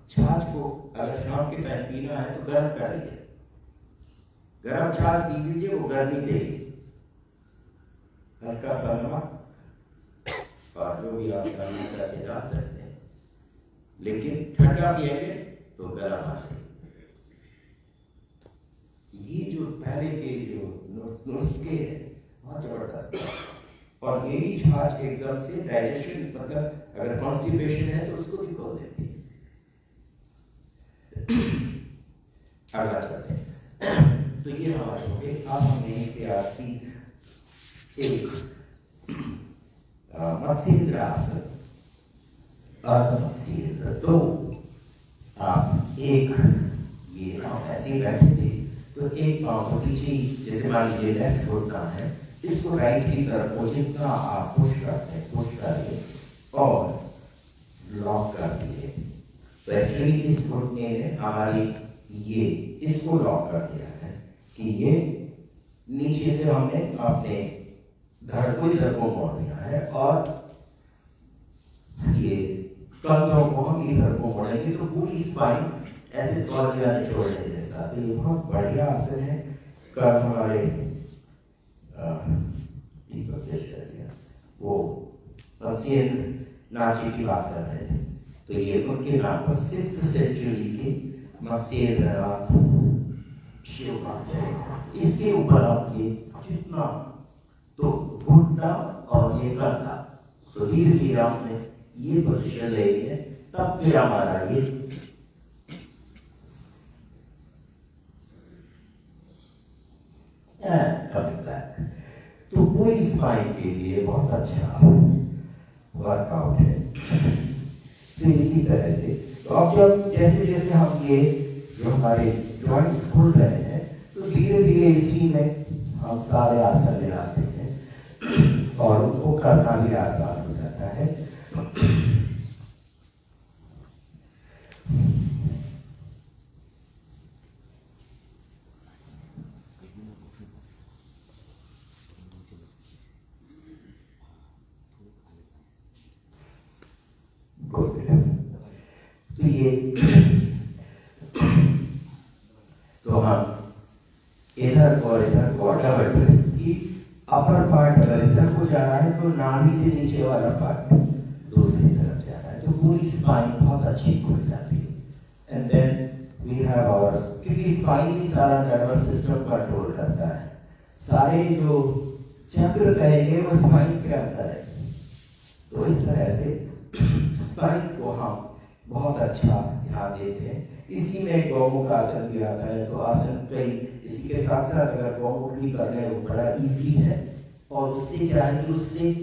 छाछ को अगर शाम के टाइम पीना है तो गर्म कर लीजिए, गर्म छाछ पी लीजिए, वो गर्मी देगी, हल्का सा नमक और जो भी आप करना चाहते डाल सकते हैं, लेकिन ठंडा पिएंगे तो गर्म आ जाएगी। ये जो पहले के जो नुस्खे हैं बहुत जबरदस्त है। और यही छाछ एकदम से डाइजेशन, मतलब अगर कॉन्स्टिपेशन है तो उसको भी खोल देती है। अगला चलते हैं। तो ये हमारे हो गए। अब हम यहीं से आरसी एक मत्स्येंद्र आसन, मत्स्येंद्र। तो आप एक ये हम ऐसे ही बैठे थे तो एक पाँव को पीछे, जैसे मान लीजिए लेफ्ट घुटना है, इसको राइट की तरफ को जितना आप पुश करते हैं पुश करिए और लॉक कर दीजिए। तो एक्चुअली इस घुटने ने हमारी ये इसको लॉक कर दिया है कि ये नीचे से हमने अपने धड़ को इधर को मोड़ दिया है और ये कंधों को हम इधर को मोड़ेंगे तो पूरी स्पाइन ऐसे तौलिया निचोड़ने जैसा। तो ये बहुत बढ़िया आसन है। कल हमारे वो मत्स्येंद्र नाची की बात कर रहे थे, तो ये उनके नाम पर 6th सेंचुरी के मत्स्येंद्रनाथ शिव भक्त है। इसके ऊपर आप ये जितना तो घुटना और ये कंधा, तो धीरे धीरे हमने ये पोजीशन ले ली है, तब फिर हमारा ये कमिंग बैक। तो पूरी स्पाइन के लिए बहुत अच्छा वर्कआउट है। तो इसी तरह से तो अब जब जैसे जैसे हम ये जो हमारे जॉइंट्स खुल रहे हैं तो धीरे धीरे इसी में हम सारे आसन ले आते हैं और उनको करना भी आसान हो जाता है। तो ये तो हम इधर और इधर वॉटर की अपर पार्ट अगर इधर को जा रहा है तो नाभि से नीचे वाला पार्ट दूसरी तरफ जा रहा है, तो पूरी स्पाइन बहुत अच्छी खुल जाती है। And then we have our, क्योंकि स्पाइन ही सारा नर्वस सिस्टम कंट्रोल करता है, सारे जो चक्र कहेंगे वो स्पाइन के अंदर है। तो इस तरह से स्पाइन को हम बहुत अच्छा ध्यान देते हैं। इसी में गौमुख आसन भी आता है। तो आसन कई इसी के साथ साथ अगर गौमुख भी कर रहे हैं वो बड़ा इजी है और उससे क्या है कि उससे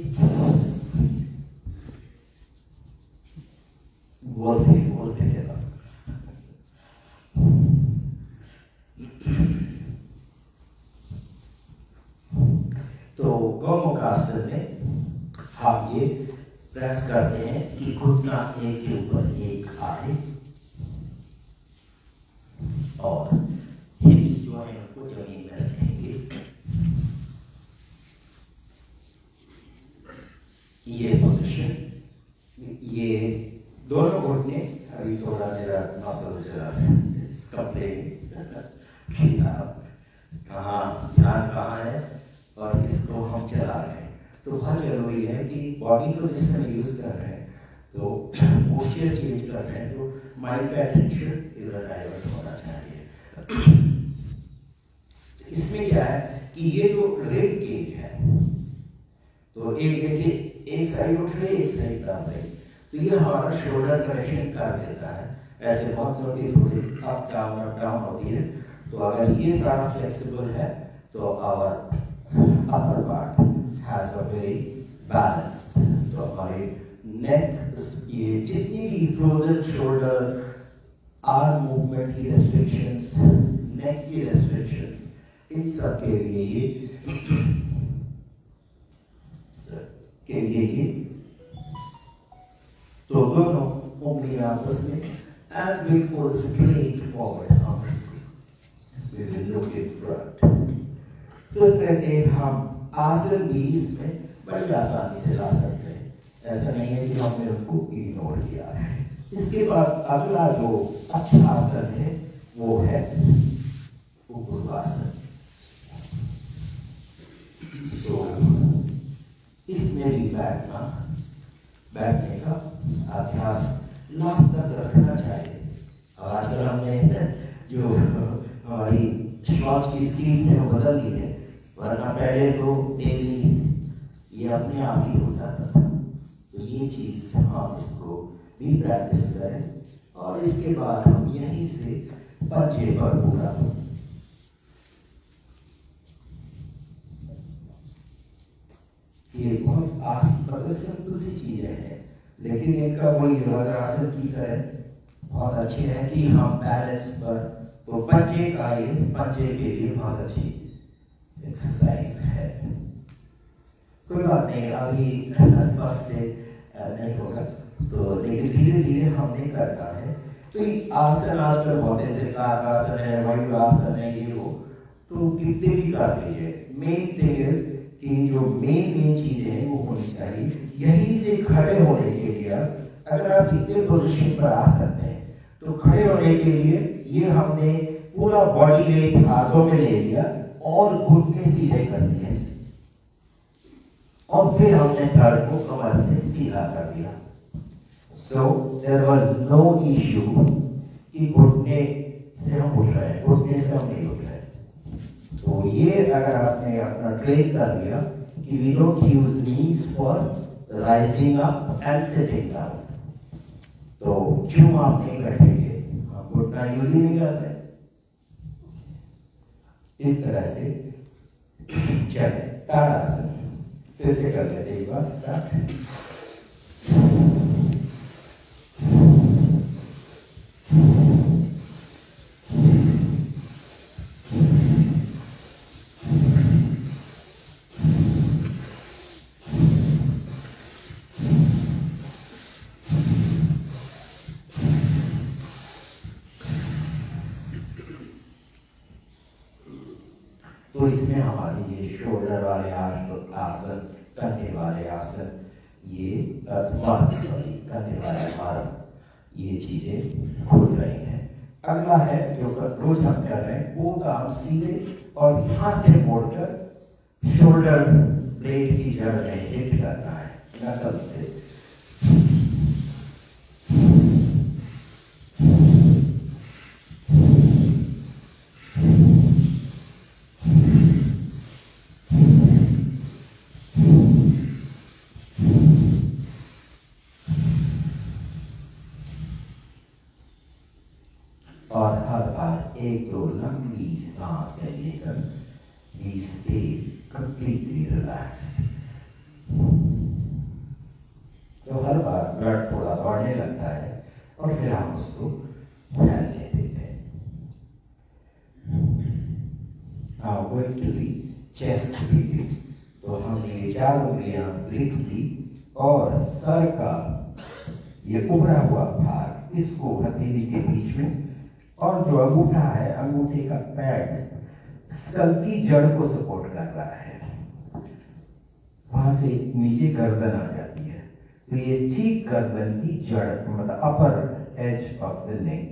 बोलते थे तो गौमुख आसन में हम ये प्रेस करते हैं कि घुटना एक के ऊपर एक आए और हिप्स जो है उनको जमीन में रखेंगे। ये पोजीशन, ये दोनों घुटने, अभी थोड़ा मेरा मसल चला है कंप्लेन कहाँ ध्यान कहाँ है और इसको हम चला रहे हैं। तो बहुत जरूरी है कि बॉडी को जिस समय यूज कर रहे हैं तो पोस्चर चेंज कर रहे हैं तो माइंड का अटेंशन इधर डाइवर्ट होना चाहिए। इसमें क्या है कि ये जो रिब केज है तो एक देखिए एक साइड उठ रही है एक साइड कम रही, तो ये हमारा शोल्डर करेक्शन कर देता है। ऐसे बहुत सारी थोड़ी अप डाउन होती है। तो अगर ये सारा फ्लेक्सिबल है तो our upper part has a very balanced. तो हमारे neck ये जितनी भी frozen shoulder, arm movement की restrictions, neck की restrictions, इन सब के लिए ये तो दोनों उंगलियां आपस में and we pull straight forward arms. We will look in front. तो कैसे हम आसन भी इसमें बड़ी आसानी से ला सकते हैं। ऐसा नहीं है कि हमने उनको इग्नोर किया है। इसके बाद अगला जो अच्छा आसन है वो है उपवासन। तो इसमें भी बैठने का अभ्यास लास्ट तक रखना चाहिए। और आजकल हमने जो हमारी श्वास की सीट है वो बदल दी है, वरना पहले तो डेली ये अपने आप ही हो जाता था। तो ये चीज हम इसको भी प्रैक्टिस करें और इसके बाद हम यहीं से पंजे पर पूरा ये बहुत मतलब सिंपल सी चीजें हैं, लेकिन इनका वही वज्रासन की तरह बहुत अच्छे है कि हम बैलेंस पर तो पंजे के लिए बहुत अच्छी एक्सरसाइज है। कोई बात नहीं, अभी फर्स्ट डे नहीं होगा तो, लेकिन धीरे धीरे हमने करना है। तो आसन आजकल बहुत ऐसे आसन है, वज्रासन है, ये वो तो कितने भी कर लीजिए। मेन थिंग इज कि जो मेन चीजें हैं वो होनी चाहिए। यहीं से खड़े होने के लिए अगर आप इतने पोजीशन पर आ सकते हैं तो खड़े होने के लिए ये हमने पूरा बॉडी वेट हाथों में ले लिया और घुटने सीधे कर दिए और फिर हमने धड़ को कमर से सीधा कर दिया। So there was no issue कि घुटने से हम उठ रहे हैं, घुटने से हम नहीं उठ रहे। तो ये अगर आपने अपना ट्रेन कर लिया कि we don't use knees for rising up and sitting down, तो क्यों आप नहीं बैठेंगे, हम घुटना यूज ही नहीं करते। इस तरह से चले ताड़ासन फिर से कर लेते एक बार स्टार्ट। तो इसमें हमारी ये शोल्डर वाले आसन, कंधे वाले आसन, ये कंधे वाले आसन, ये चीजें खुल रही हैं। अगला है जो रोज हम कर रहे हैं, वो काम सीधे और यहाँ से मोड़कर शोल्डर ब्लेड की जड़ में हिट करना है नकल से। और हर बार एक दो लंबी सांस लेकर we stay completely relaxed। तो हर बार ब्लड थोड़ा दौड़ने लगता है और फिर हम उसको फैलने देते हैं। Now going to the chest breathing। तो हमने ये 4 उंगलियां ग्रिप की और सर का ये उभरा हुआ भाग इसको हथेली के बीच में, और जो अंगूठा है अंगूठे का पैड स्कल की जड़ को सपोर्ट कर रहा है, वहां से नीचे गर्दन आ जाती है। तो ये ठीक गर्दन की जड़ मतलब upper edge of the neck.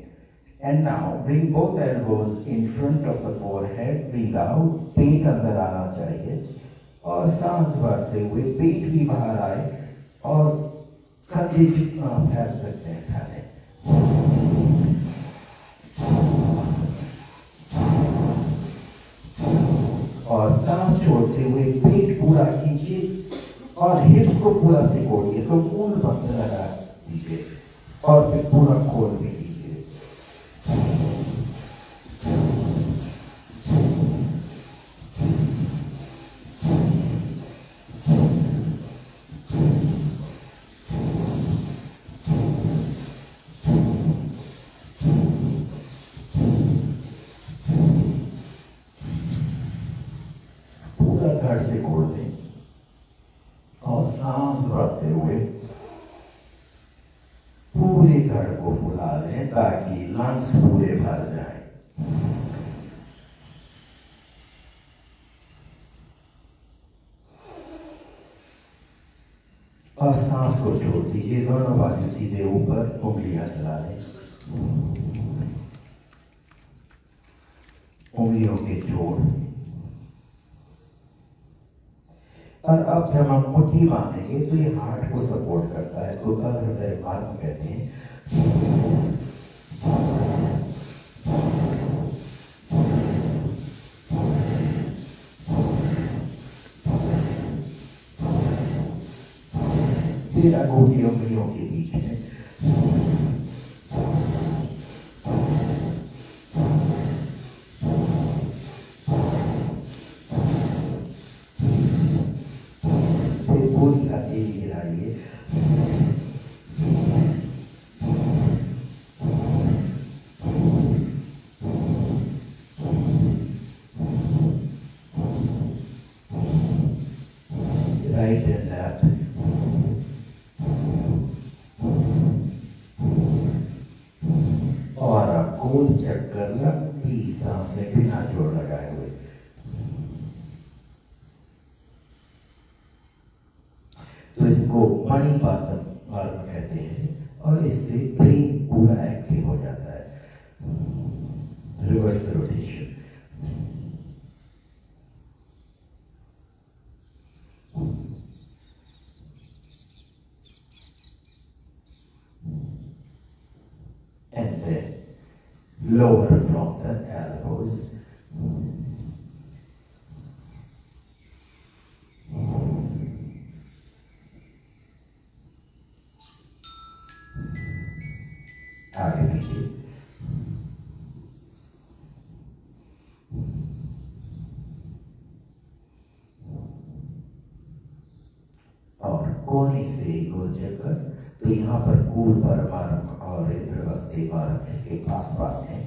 And now bring both elbows in front of the forehead, breathe out, पेट अंदर आना चाहिए और सांस भरते हुए पेट भी बाहर आए और कंधे जितना फैल सकते हैं फैले। और सांस छोड़ते हुए पेट पूरा खींचिए और हिप्स को पूरा सिकोड़िए। तो मूल बंद लगा दीजिए और फिर पूरा खोल भी दीजिए। धड़ से खोल दें और सांस भरते हुए पूरी धड़ को फुला लें ताकि लंग्स पूरे भर जाए। और सांस को छोड़ दीजिए, दोनों बाजू सीधे ऊपर उंगलियां चला लें, उंगलियों के जोड़। और अब जब हम मुट्ठी बांधेंगे तो ये हार्ट को सपोर्ट करता है, तो तब हृदय मार्ग कहते हैं। फिर अंगूठी उंगलियों के बीच में right and left. और गोल चक्कर लंबी सांस में बिना जोर लगाए हुए। तो इसको मणिपातम मार्ग कहते हैं और इससे ब्रेन पूरा एक्टिव हो जाता है। Reverse rotation. And then lower from the elbows. आगे पीछे। और कोने से गोल चक्कर, तो यहाँ पर कूल परमाणु और इंद्रवस्ती मार्ग इसके पास पास है।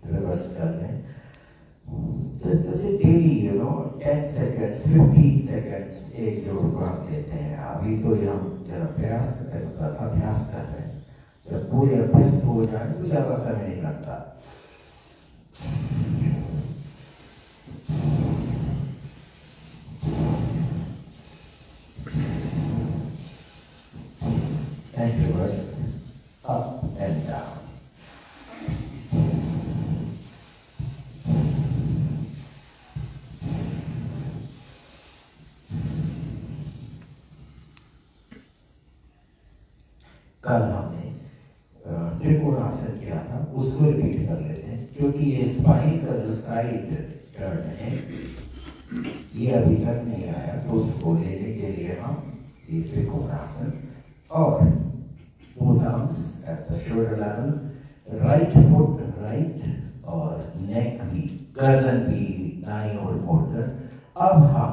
रिवर्स कर लें। तो जैसे डेली 10 सेकेंड्स 15 सेकेंड्स एक योग हम देते हैं। अभी तो ये हम जब अभ्यास कर रहे हैं, जब पूरे अभ्यस्त हो जाए तो ज्यादा समय नहीं लगता। And reverse, up and down. कल हमने त्रिकोणासन किया था, उसको रिपीट कर लेते हैं, क्योंकि ये स्पाइन का जो साइड टर्न है ये अभी तक नहीं आया, तो उसको लेने के लिए हम ये त्रिकोणासन और both arms at the shoulder level, right foot right और neck भी, गर्दन भी दाईं ओर मोड़कर। अब हम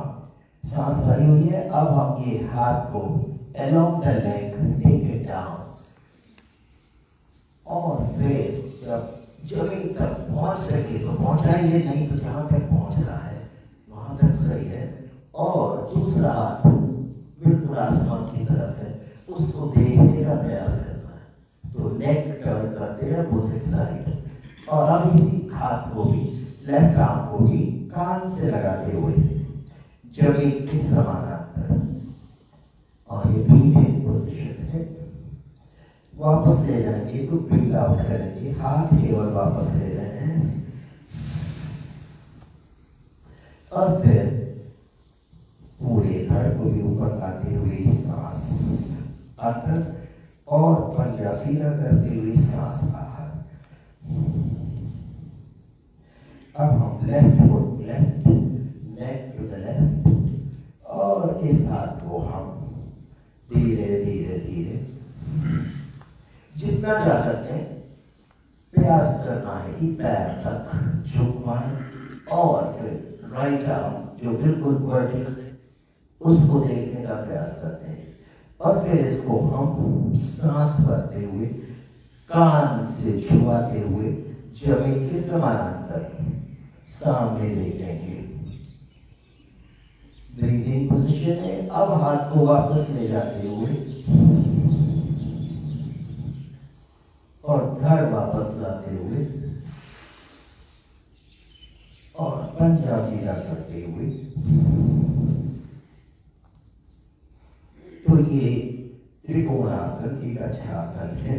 सांस भरी हुई है, अब हम ये हाथ को along the leg take it down और फिर जब जमीन तक पहुंच सके तो पहुंचाइए, नहीं तो जहां तक पहुंच रहा है वहां तक सही है। और दूसरा हाथ बिल्कुल आसमान की तरफ है, उसको देखने का प्रयास करना है। तो नेक टर्न करते हैं अपोजिट साइड और अब इसी हाथ को भी, लेफ्ट आर्म को भी कान से लगाते हुए जमीन के समानांतर, और ये ब्रीथिंग पोजीशन है। वापस ले जाएंगे तो ब्रीथ आउट करेंगे, हाथ केवल वापस ले रहे हैं और फिर पूरे धड़ को भी ऊपर लाते हुए सांस अंदर और पंजा सीधा करते हुए सांस बाहर। अब हम left foot left, neck to the left, और इस हाथ को हम धीरे धीरे धीरे जितना जा सकते हैं प्रयास करना है कि पैर तक झुक पाए और फिर राइट आर्म जो बिल्कुल वर्टिकल है उसको देखने का प्रयास करते हैं। और फिर इसको हम सांस भरते हुए कान से छुआते हुए जमीन के समानांतर सामने देखेंगे। ब्रीथिंग पोजीशन है। अब हाथ को वापस ले जाते हुए और धड़ वापस लाते हुए और पंजा सीधा करते हुए। तो ये त्रिकोणासन एक अच्छा आसन है।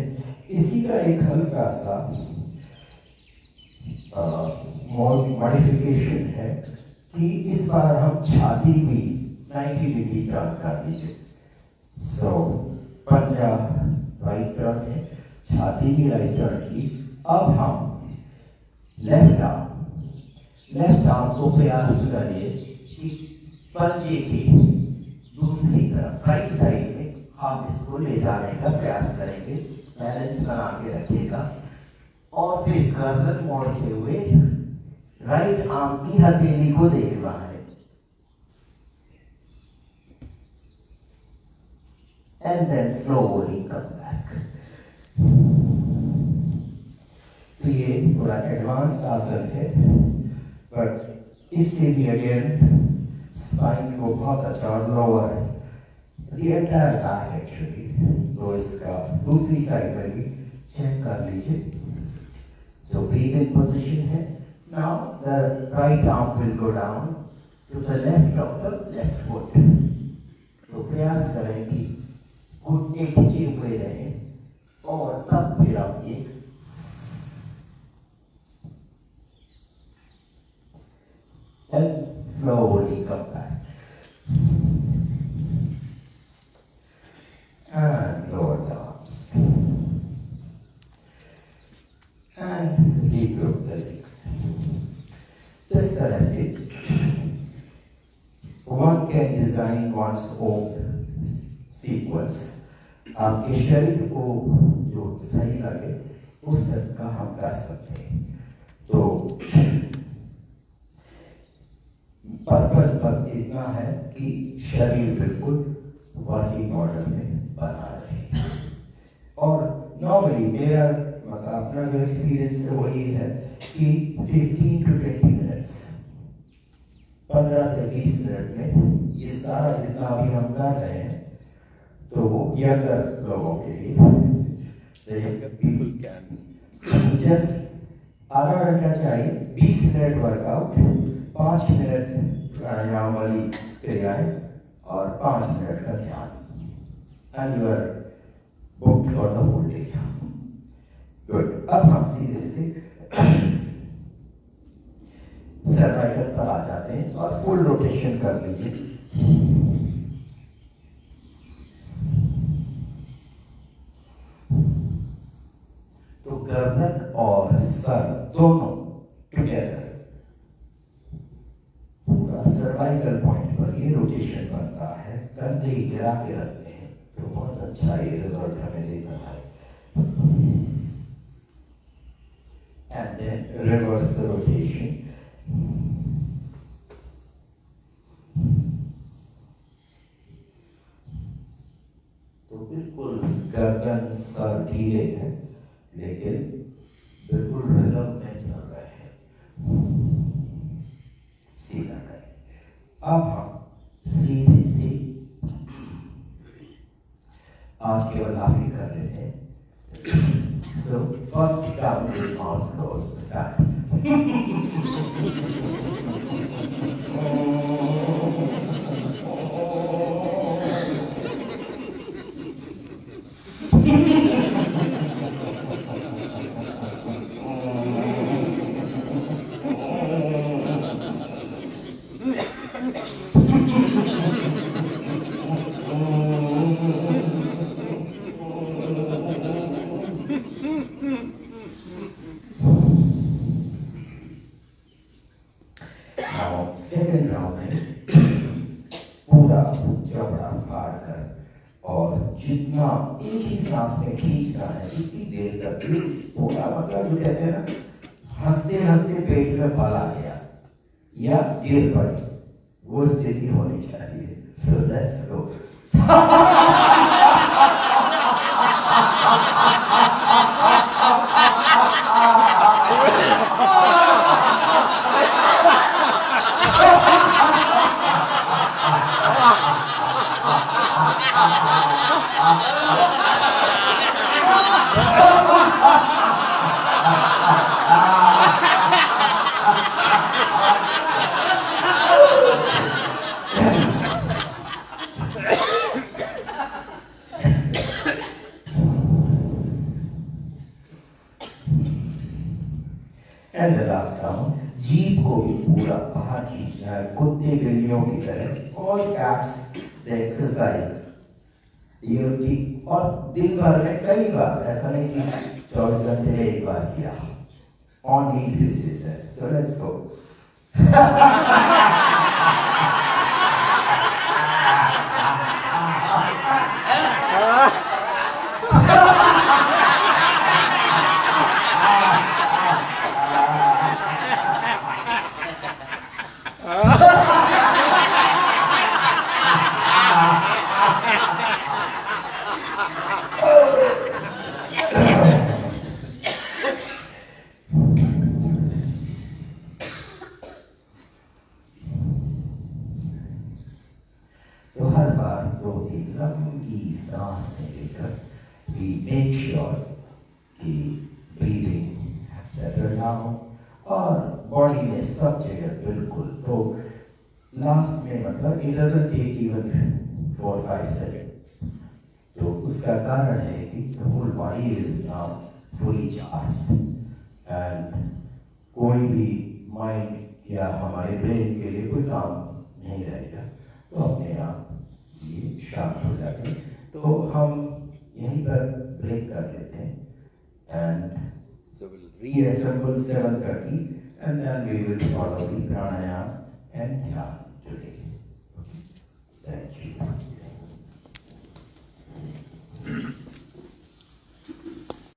इसी का एक हल्का सा मॉडिफिकेशन है कि इस बार हम छाती भी 90 डिग्री टर्न कर दीजिए। सो पंजा राइट टर्न है, छाती भी राइट टर्न की। अब हम लेफ्ट आर्म को प्रयास करिए कि पंजे की दूसरी तरफ राइट साइड में हम इसको ले जाने का प्रयास करेंगे। बैलेंस बना के रखिएगा और फिर गर्दन मोड़ते हुए राइट आर्म की हथेली को देखना है। And then slowly come back. तो ये थोड़ा एडवांस आसन है, बट इससे भी अगेन स्पाइन को बहुत अच्छा और lower the entire back actually। तो इसका दूसरी साइड में भी चेक कर लीजिए। जो breathing position है। Now the right arm will go down to the left of the left foot। तो प्रयास करें कि घुटने खिंचे हुए रहें और तब फिर आप ये and slowly come back and lower the arms and regroup the legs। जिस तरह से one can design one's own sequence। आपके शरीर को जो सही लगे उस तरह का हम कर सकते हैं। तो पर्पस बस इतना है कि शरीर बिल्कुल वर्किंग ऑर्डर में बना रहे। और नॉर्मली मेरा मतलब अपना जो एक्सपीरियंस है वही है कि 15 to 20 मिनट्स 15 से 20 मिनट में ये सारा जितना भी हम कर रहे हैं तो वो यंगर लोगों के लिए पीपल कैन जस्ट आधा घंटा चाहिए, 20 मिनट वर्कआउट, 5 मिनट प्राणायाम वाली क्रियाएं और 5 मिनट का ध्यान। And you are booked for the whole day. Good. अब हम सीधे से सर्वाइकल पर आ जाते हैं और फुल रोटेशन कर लीजिए। तो गर्दन और सर दोनों टुगेदर पूरा सर्वाइकल पॉइंट पर ये रोटेशन बनता है। कंधे गिरा के रखते हैं तो बहुत अच्छा ये रिजल्ट हमें देता है। And then reverse the rotation. तो बिल्कुल गर्दन सर ढीले हैं लेकिन बिल्कुल रिदम में चल रहे हैं। सीधा करें। अब हम सीधे से आज केवल आप ही कर रहे हैं। So first down with mouth closed, start। Second round में पूरा जबड़ा फाड़ कर और जितना एक ही सांस में खींचना है इतनी देर तक पूरा मतलब जो कहते हैं ना हंसते हंसते पेट में फल आ गया या गिर पड़े वो स्थिति होनी चाहिए। So let's go। And the last round, जीभ को भी पूरा बाहर खींचना है, कुत्ते बिल्लियों की तरह। ऑल कैट्स द एक्सरसाइज ये होती, और दिन भर में कई बार, ऐसा नहीं कि 24 घंटे में एक बार किया, ऑन नीड बेसिस है। So let's go. तो हर बार 2-3 लंबी सांस लेकर we make sure कि ब्रीदिंग सेटल ना हो और बॉडी में सब जगह बिल्कुल। तो लास्ट में मतलब it doesn't take even 4-5 seconds. तो उसका कारण है कि the whole body is now fully charged and कोई भी माइंड या हमारे ब्रेन के लिए कोई काम नहीं रहेगा, तो अपने आप ये शांत हो जाते हैं। तो हम यहीं पर ब्रेक कर लेते हैं and so we'll reassemble 7:30 and then we will follow the pranayama and dhyan today. Thank you.